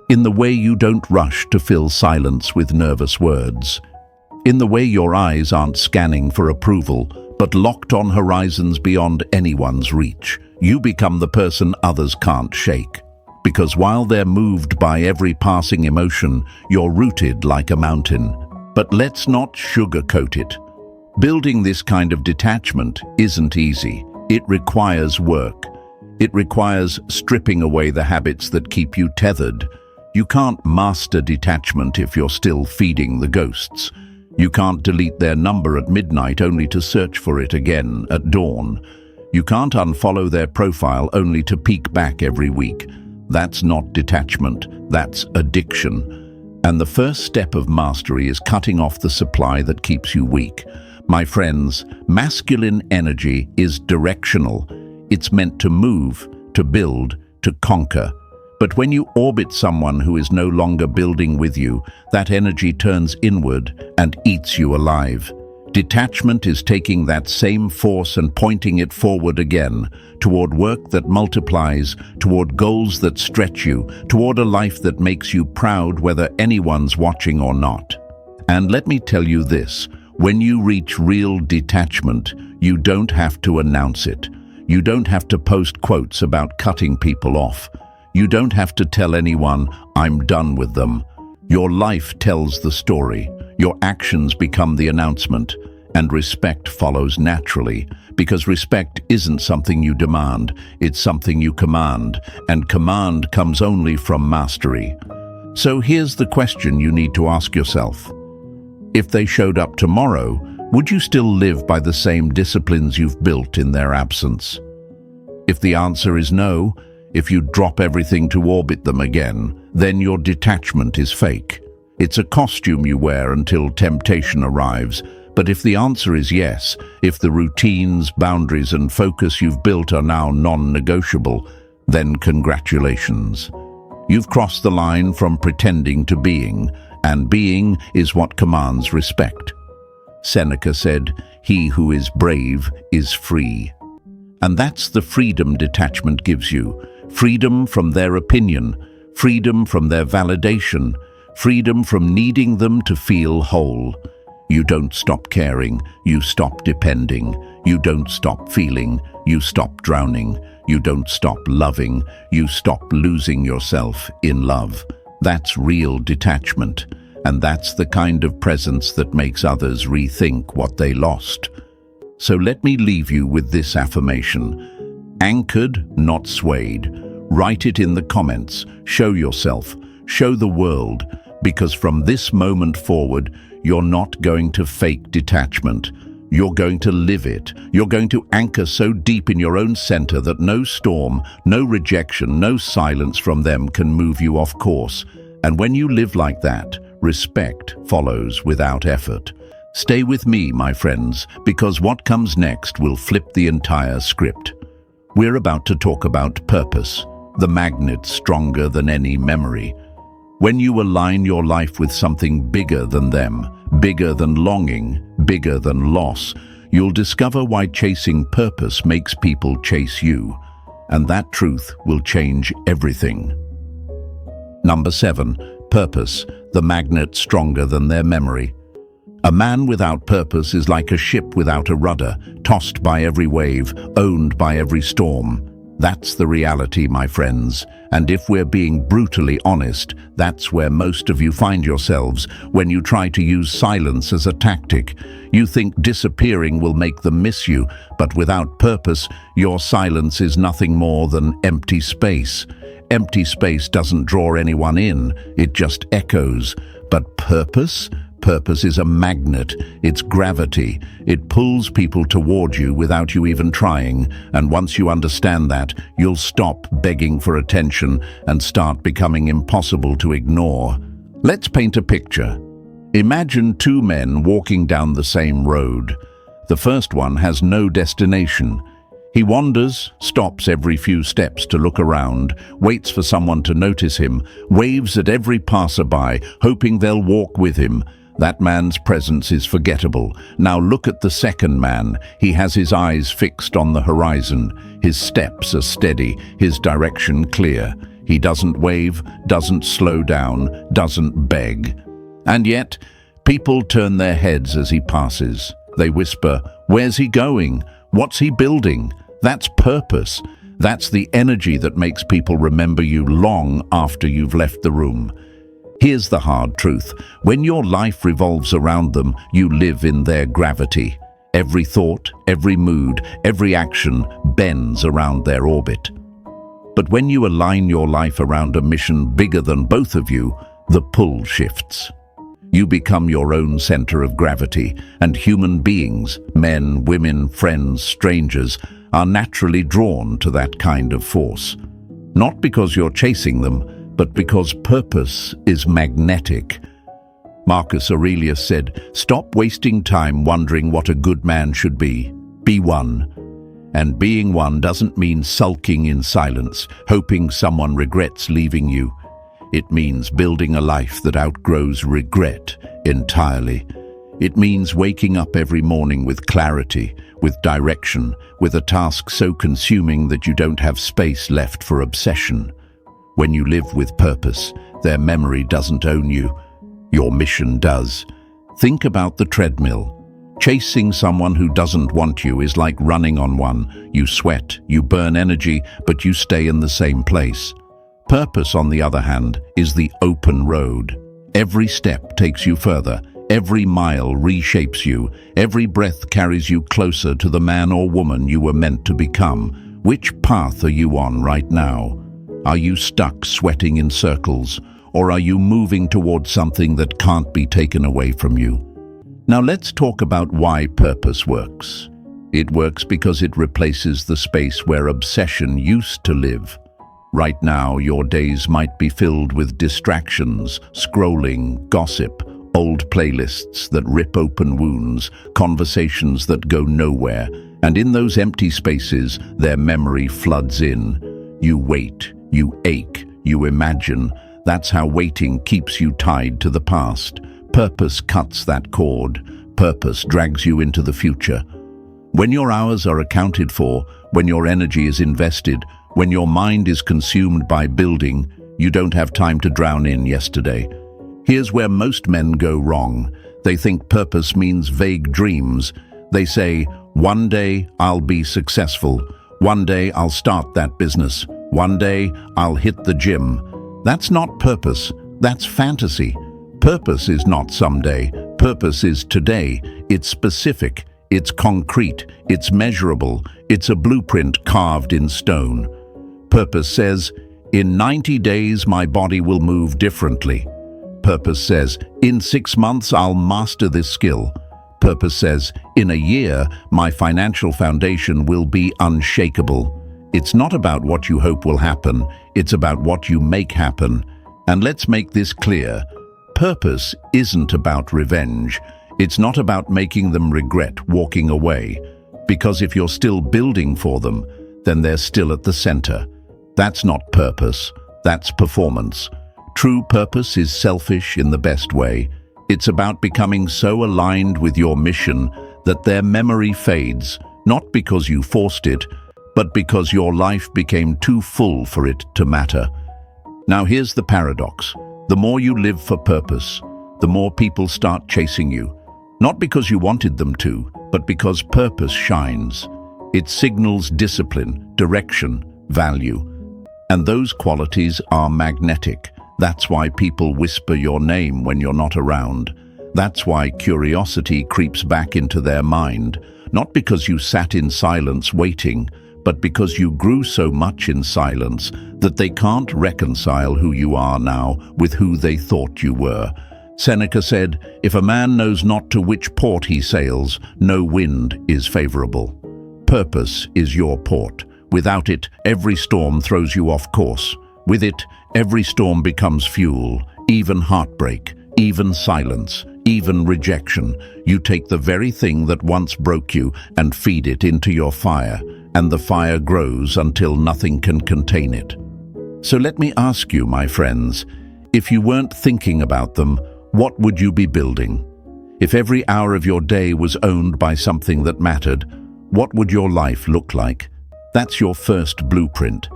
In the way you don't rush to fill silence with nervous words. In the way your eyes aren't scanning for approval, but locked on horizons beyond anyone's reach. You become the person others can't shake. Because while they're moved by every passing emotion, you're rooted like a mountain. But let's not sugarcoat it. Building this kind of detachment isn't easy. It requires work. It requires stripping away the habits that keep you tethered. You can't master detachment if you're still feeding the ghosts. You can't delete their number at midnight only to search for it again at dawn. You can't unfollow their profile only to peek back every week. That's not detachment, that's addiction. And the first step of mastery is cutting off the supply that keeps you weak. My friends, masculine energy is directional. It's meant to move, to build, to conquer. But when you orbit someone who is no longer building with you, that energy turns inward and eats you alive. Detachment is taking that same force and pointing it forward again, toward work that multiplies, toward goals that stretch you, toward a life that makes you proud whether anyone's watching or not. And let me tell you this, when you reach real detachment, you don't have to announce it. You don't have to post quotes about cutting people off. You don't have to tell anyone, I'm done with them. Your life tells the story. Your actions become the announcement. And respect follows naturally, because respect isn't something you demand, it's something you command, and command comes only from mastery. So here's the question you need to ask yourself. If they showed up tomorrow, would you still live by the same disciplines you've built in their absence? If the answer is no, if you drop everything to orbit them again, then your detachment is fake. It's a costume you wear until temptation arrives. But if the answer is yes, if the routines, boundaries, and focus you've built are now non-negotiable, then congratulations. You've crossed the line from pretending to being, and being is what commands respect. Seneca said, "He who is brave is free." And that's the freedom detachment gives you. Freedom from their opinion, freedom from their validation, freedom from needing them to feel whole. You don't stop caring, you stop depending. You don't stop feeling, you stop drowning. You don't stop loving, you stop losing yourself in love. That's real detachment, and that's the kind of presence that makes others rethink what they lost. So let me leave you with this affirmation. Anchored, not swayed. Write it in the comments. Show yourself. Show the world. Because from this moment forward, you're not going to fake detachment. You're going to live it. You're going to anchor so deep in your own center that no storm, no rejection, no silence from them can move you off course. And when you live like that, respect follows without effort. Stay with me, my friends, because what comes next will flip the entire script. We're about to talk about purpose, the magnet stronger than any memory. When you align your life with something bigger than them, bigger than longing, bigger than loss, you'll discover why chasing purpose makes people chase you. And that truth will change everything. Number 7, purpose, the magnet stronger than their memory. A man without purpose is like a ship without a rudder, tossed by every wave, owned by every storm. That's the reality, my friends. And if we're being brutally honest, that's where most of you find yourselves when you try to use silence as a tactic. You think disappearing will make them miss you, but without purpose, your silence is nothing more than empty space. Empty space doesn't draw anyone in, it just echoes. But purpose? Purpose is a magnet, it's gravity. It pulls people toward you without you even trying, and once you understand that, you'll stop begging for attention and start becoming impossible to ignore. Let's paint a picture. Imagine 2 men walking down the same road. The first one has no destination. He wanders, stops every few steps to look around, waits for someone to notice him, waves at every passerby, hoping they'll walk with him. That man's presence is forgettable. Now look at the second man. He has his eyes fixed on the horizon. His steps are steady, his direction clear. He doesn't wave, doesn't slow down, doesn't beg. And yet, people turn their heads as he passes. They whisper, "Where's he going? What's he building?" That's purpose. That's the energy that makes people remember you long after you've left the room. Here's the hard truth. When your life revolves around them, you live in their gravity. Every thought, every mood, every action bends around their orbit. But when you align your life around a mission bigger than both of you, the pull shifts. You become your own center of gravity, and human beings, men, women, friends, strangers, are naturally drawn to that kind of force. Not because you're chasing them, but because purpose is magnetic. Marcus Aurelius said, "Stop wasting time wondering what a good man should be. Be one." And being one doesn't mean sulking in silence, hoping someone regrets leaving you. It means building a life that outgrows regret entirely. It means waking up every morning with clarity, with direction, with a task so consuming that you don't have space left for obsession. When you live with purpose, their memory doesn't own you. Your mission does. Think about the treadmill. Chasing someone who doesn't want you is like running on one. You sweat, you burn energy, but you stay in the same place. Purpose, on the other hand, is the open road. Every step takes you further. Every mile reshapes you. Every breath carries you closer to the man or woman you were meant to become. Which path are you on right now? Are you stuck sweating in circles, or are you moving towards something that can't be taken away from you? Now let's talk about why purpose works. It works because it replaces the space where obsession used to live. Right now, your days might be filled with distractions, scrolling, gossip, old playlists that rip open wounds, conversations that go nowhere, and in those empty spaces, their memory floods in. You wait, you ache, You imagine. That's how waiting keeps you tied to the past. Purpose cuts that cord. Purpose drags you into the future. When your hours are accounted for, when your energy is invested, when your mind is consumed by building, you don't have time to drown in yesterday. Here's where most men go wrong. They think purpose means vague dreams. They say, one day I'll be successful. One day I'll start that business. One day I'll hit the gym. That's not purpose. That's fantasy. Purpose is not someday. Purpose is today. It's specific. It's concrete. It's measurable. It's a blueprint carved in stone. Purpose says, in 90 days my body will move differently. Purpose says, in 6 months I'll master this skill. Purpose says, in a year my financial foundation will be unshakable. It's not about what you hope will happen, it's about what you make happen. And let's make this clear. Purpose isn't about revenge. It's not about making them regret walking away. Because if you're still building for them, then they're still at the center. That's not purpose, that's performance. True purpose is selfish in the best way. It's about becoming so aligned with your mission that their memory fades, not because you forced it, but because your life became too full for it to matter. Now here's the paradox. The more you live for purpose, the more people start chasing you. Not because you wanted them to, but because purpose shines. It signals discipline, direction, value. And those qualities are magnetic. That's why people whisper your name when you're not around. That's why curiosity creeps back into their mind, not because you sat in silence waiting, but because you grew so much in silence that they can't reconcile who you are now with who they thought you were. Seneca said, if a man knows not to which port he sails, no wind is favorable. Purpose is your port. Without it, every storm throws you off course. With it, every storm becomes fuel, even heartbreak, even silence, even rejection. You take the very thing that once broke you and feed it into your fire, and the fire grows until nothing can contain it. So let me ask you, my friends, if you weren't thinking about them, what would you be building? If every hour of your day was owned by something that mattered, what would your life look like? That's your first blueprint.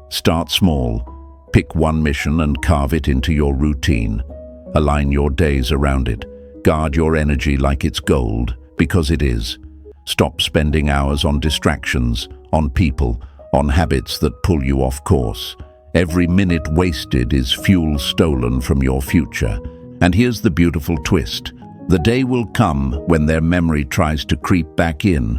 Start small. Pick one mission and carve it into your routine. Align your days around it. Guard your energy like it's gold, because it is. Stop spending hours on distractions, on people, on habits that pull you off course. Every minute wasted is fuel stolen from your future. And here's the beautiful twist. The day will come when their memory tries to creep back in.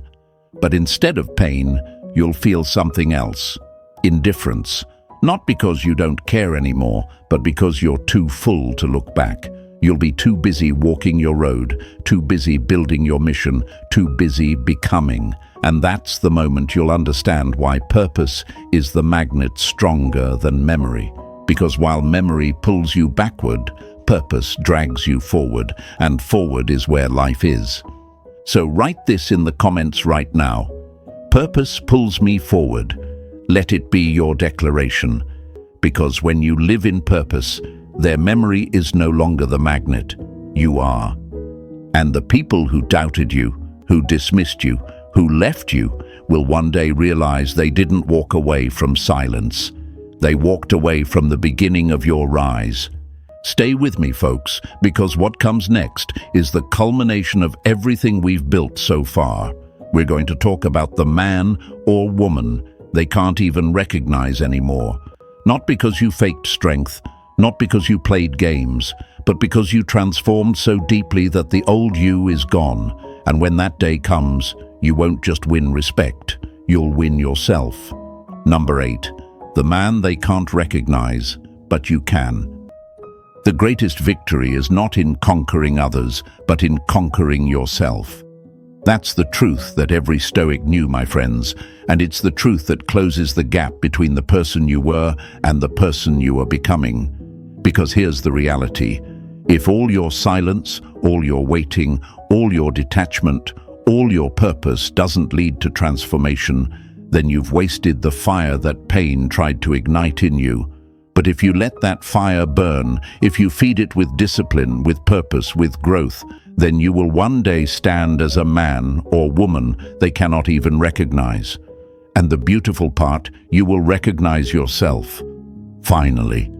But instead of pain, you'll feel something else. Indifference. Not because you don't care anymore, but because you're too full to look back. You'll be too busy walking your road, too busy building your mission, too busy becoming. And that's the moment you'll understand why purpose is the magnet stronger than memory. Because while memory pulls you backward, purpose drags you forward, and forward is where life is. So write this in the comments right now. Purpose pulls me forward. Let it be your declaration. Because when you live in purpose, their memory is no longer the magnet. You are. And the people who doubted you, who dismissed you, who left you, will one day realize they didn't walk away from silence. They walked away from the beginning of your rise. Stay with me, folks, because what comes next is the culmination of everything we've built so far. We're going to talk about the man or woman they can't even recognize anymore. Not because you faked strength, not because you played games, but because you transformed so deeply that the old you is gone. And when that day comes, you won't just win respect, you'll win yourself. Number 8, the man they can't recognize, but you can. The greatest victory is not in conquering others, but in conquering yourself. That's the truth that every Stoic knew, my friends, and it's the truth that closes the gap between the person you were and the person you are becoming. Because here's the reality. If all your silence, all your waiting, all your detachment, all your purpose doesn't lead to transformation, then you've wasted the fire that pain tried to ignite in you. But if you let that fire burn, if you feed it with discipline, with purpose, with growth, then you will one day stand as a man or woman they cannot even recognize. And the beautiful part, you will recognize yourself. Finally.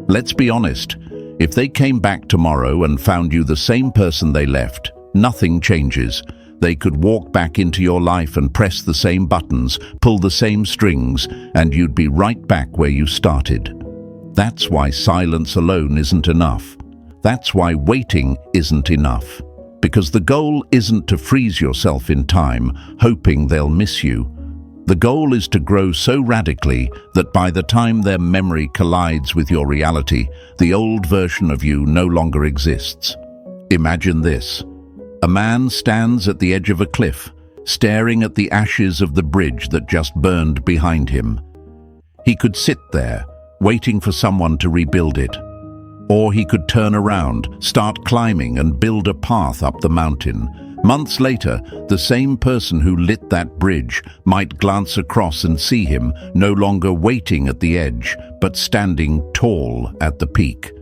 Let's be honest. If they came back tomorrow and found you the same person they left, nothing changes. They could walk back into your life and press the same buttons, pull the same strings, and you'd be right back where you started. That's why silence alone isn't enough. That's why waiting isn't enough. Because the goal isn't to freeze yourself in time, hoping they'll miss you. The goal is to grow so radically that by the time their memory collides with your reality, the old version of you no longer exists. Imagine this. A man stands at the edge of a cliff, staring at the ashes of the bridge that just burned behind him. He could sit there, waiting for someone to rebuild it. Or he could turn around, start climbing and build a path up the mountain. Months later, the same person who lit that bridge might glance across and see him no longer waiting at the edge, but standing tall at the peak.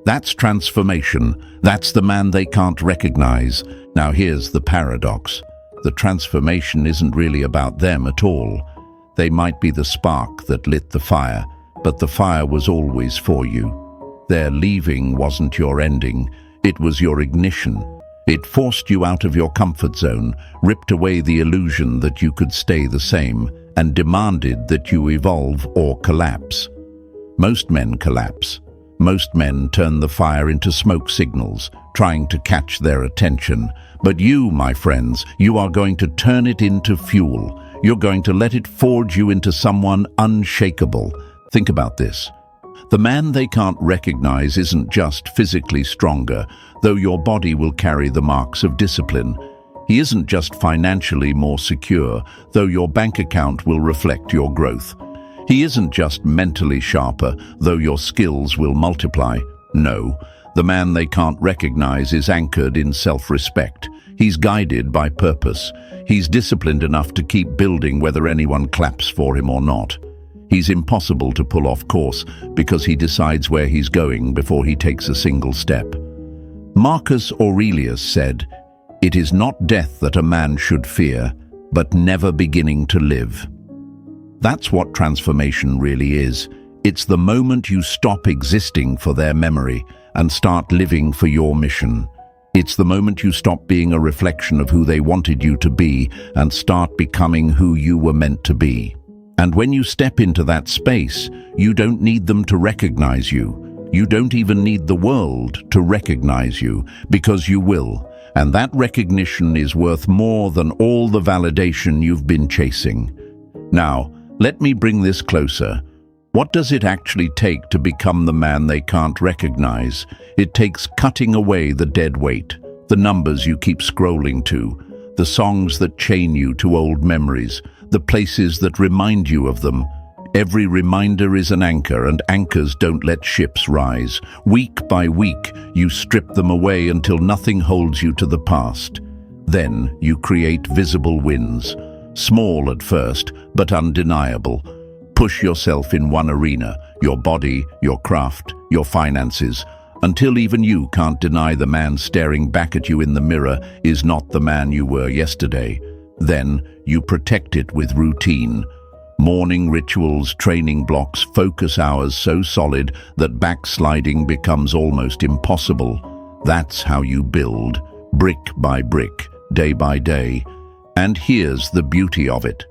That's transformation. That's the man they can't recognize. Now here's the paradox. The transformation isn't really about them at all. They might be the spark that lit the fire, but the fire was always for you. Their leaving wasn't your ending, it was your ignition. It forced you out of your comfort zone, ripped away the illusion that you could stay the same, and demanded that you evolve or collapse. Most men collapse. Most men turn the fire into smoke signals, trying to catch their attention. But you, my friends, you are going to turn it into fuel. You're going to let it forge you into someone unshakable. Think about this. The man they can't recognize isn't just physically stronger, though your body will carry the marks of discipline. He isn't just financially more secure, though your bank account will reflect your growth. He isn't just mentally sharper, though your skills will multiply. No, the man they can't recognize is anchored in self-respect. He's guided by purpose. He's disciplined enough to keep building whether anyone claps for him or not. He's impossible to pull off course because he decides where he's going before he takes a single step. Marcus Aurelius said, "It is not death that a man should fear, but never beginning to live." That's what transformation really is. It's the moment you stop existing for their memory and start living for your mission. It's the moment you stop being a reflection of who they wanted you to be and start becoming who you were meant to be. And when you step into that space, you don't need them to recognize you. You don't even need the world to recognize you, because you will. And that recognition is worth more than all the validation you've been chasing. Now, let me bring this closer. What does it actually take to become the man they can't recognize? It takes cutting away the dead weight, the numbers you keep scrolling to, the songs that chain you to old memories, the places that remind you of them. Every reminder is an anchor, and anchors don't let ships rise. Week by week, you strip them away until nothing holds you to the past. Then you create visible wins. Small at first, but undeniable. Push yourself in one arena, your body, your craft, your finances, until even you can't deny the man staring back at you in the mirror is not the man you were yesterday. Then you protect it with routine. Morning rituals, training blocks, focus hours so solid that backsliding becomes almost impossible. That's how you build, brick by brick, day by day. And here's the beauty of it.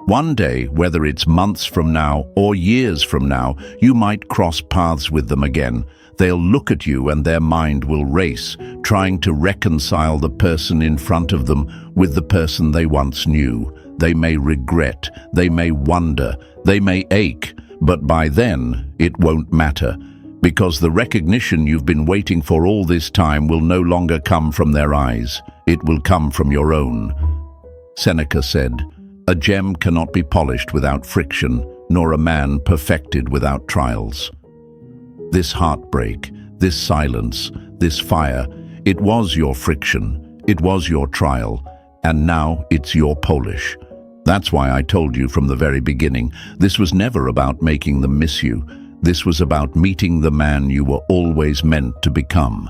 One day, whether it's months from now or years from now, you might cross paths with them again. They'll look at you and their mind will race, trying to reconcile the person in front of them with the person they once knew. They may regret, they may wonder, they may ache, but by then it won't matter, because the recognition you've been waiting for all this time will no longer come from their eyes. It will come from your own. Seneca said, "A gem cannot be polished without friction, nor a man perfected without trials." This heartbreak, this silence, this fire, it was your friction, it was your trial, and now it's your polish. That's why I told you from the very beginning, this was never about making them miss you. This was about meeting the man you were always meant to become.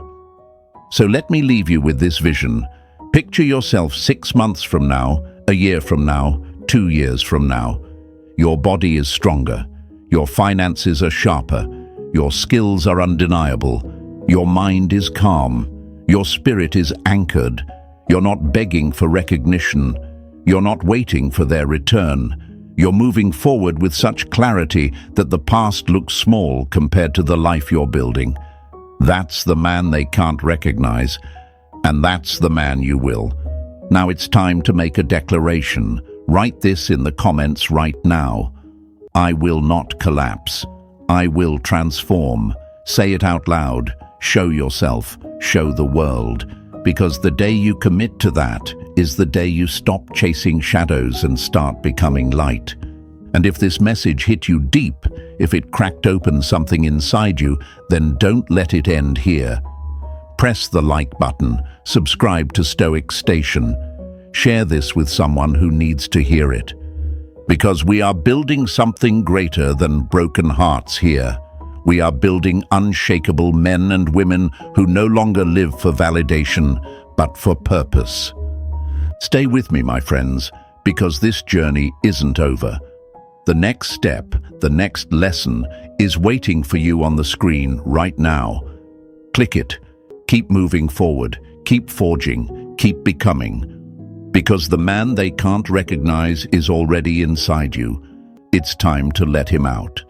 So let me leave you with this vision. Picture yourself 6 months from now, a year from now, 2 years from now. Your body is stronger. Your finances are sharper. Your skills are undeniable. Your mind is calm. Your spirit is anchored. You're not begging for recognition. You're not waiting for their return. You're moving forward with such clarity that the past looks small compared to the life you're building. That's the man they can't recognize, and that's the man you will. Now it's time to make a declaration. Write this in the comments right now. I will not collapse. I will transform. Say it out loud. Show yourself. Show the world. Because the day you commit to that is the day you stop chasing shadows and start becoming light. And if this message hit you deep, if it cracked open something inside you, then don't let it end here. Press the like button, subscribe to Stoic Station. Share this with someone who needs to hear it. Because we are building something greater than broken hearts here. We are building unshakable men and women who no longer live for validation, but for purpose. Stay with me, my friends, because this journey isn't over. The next step, the next lesson, is waiting for you on the screen right now. Click it. Keep moving forward. Keep forging. Keep becoming. Because the man they can't recognize is already inside you. It's time to let him out.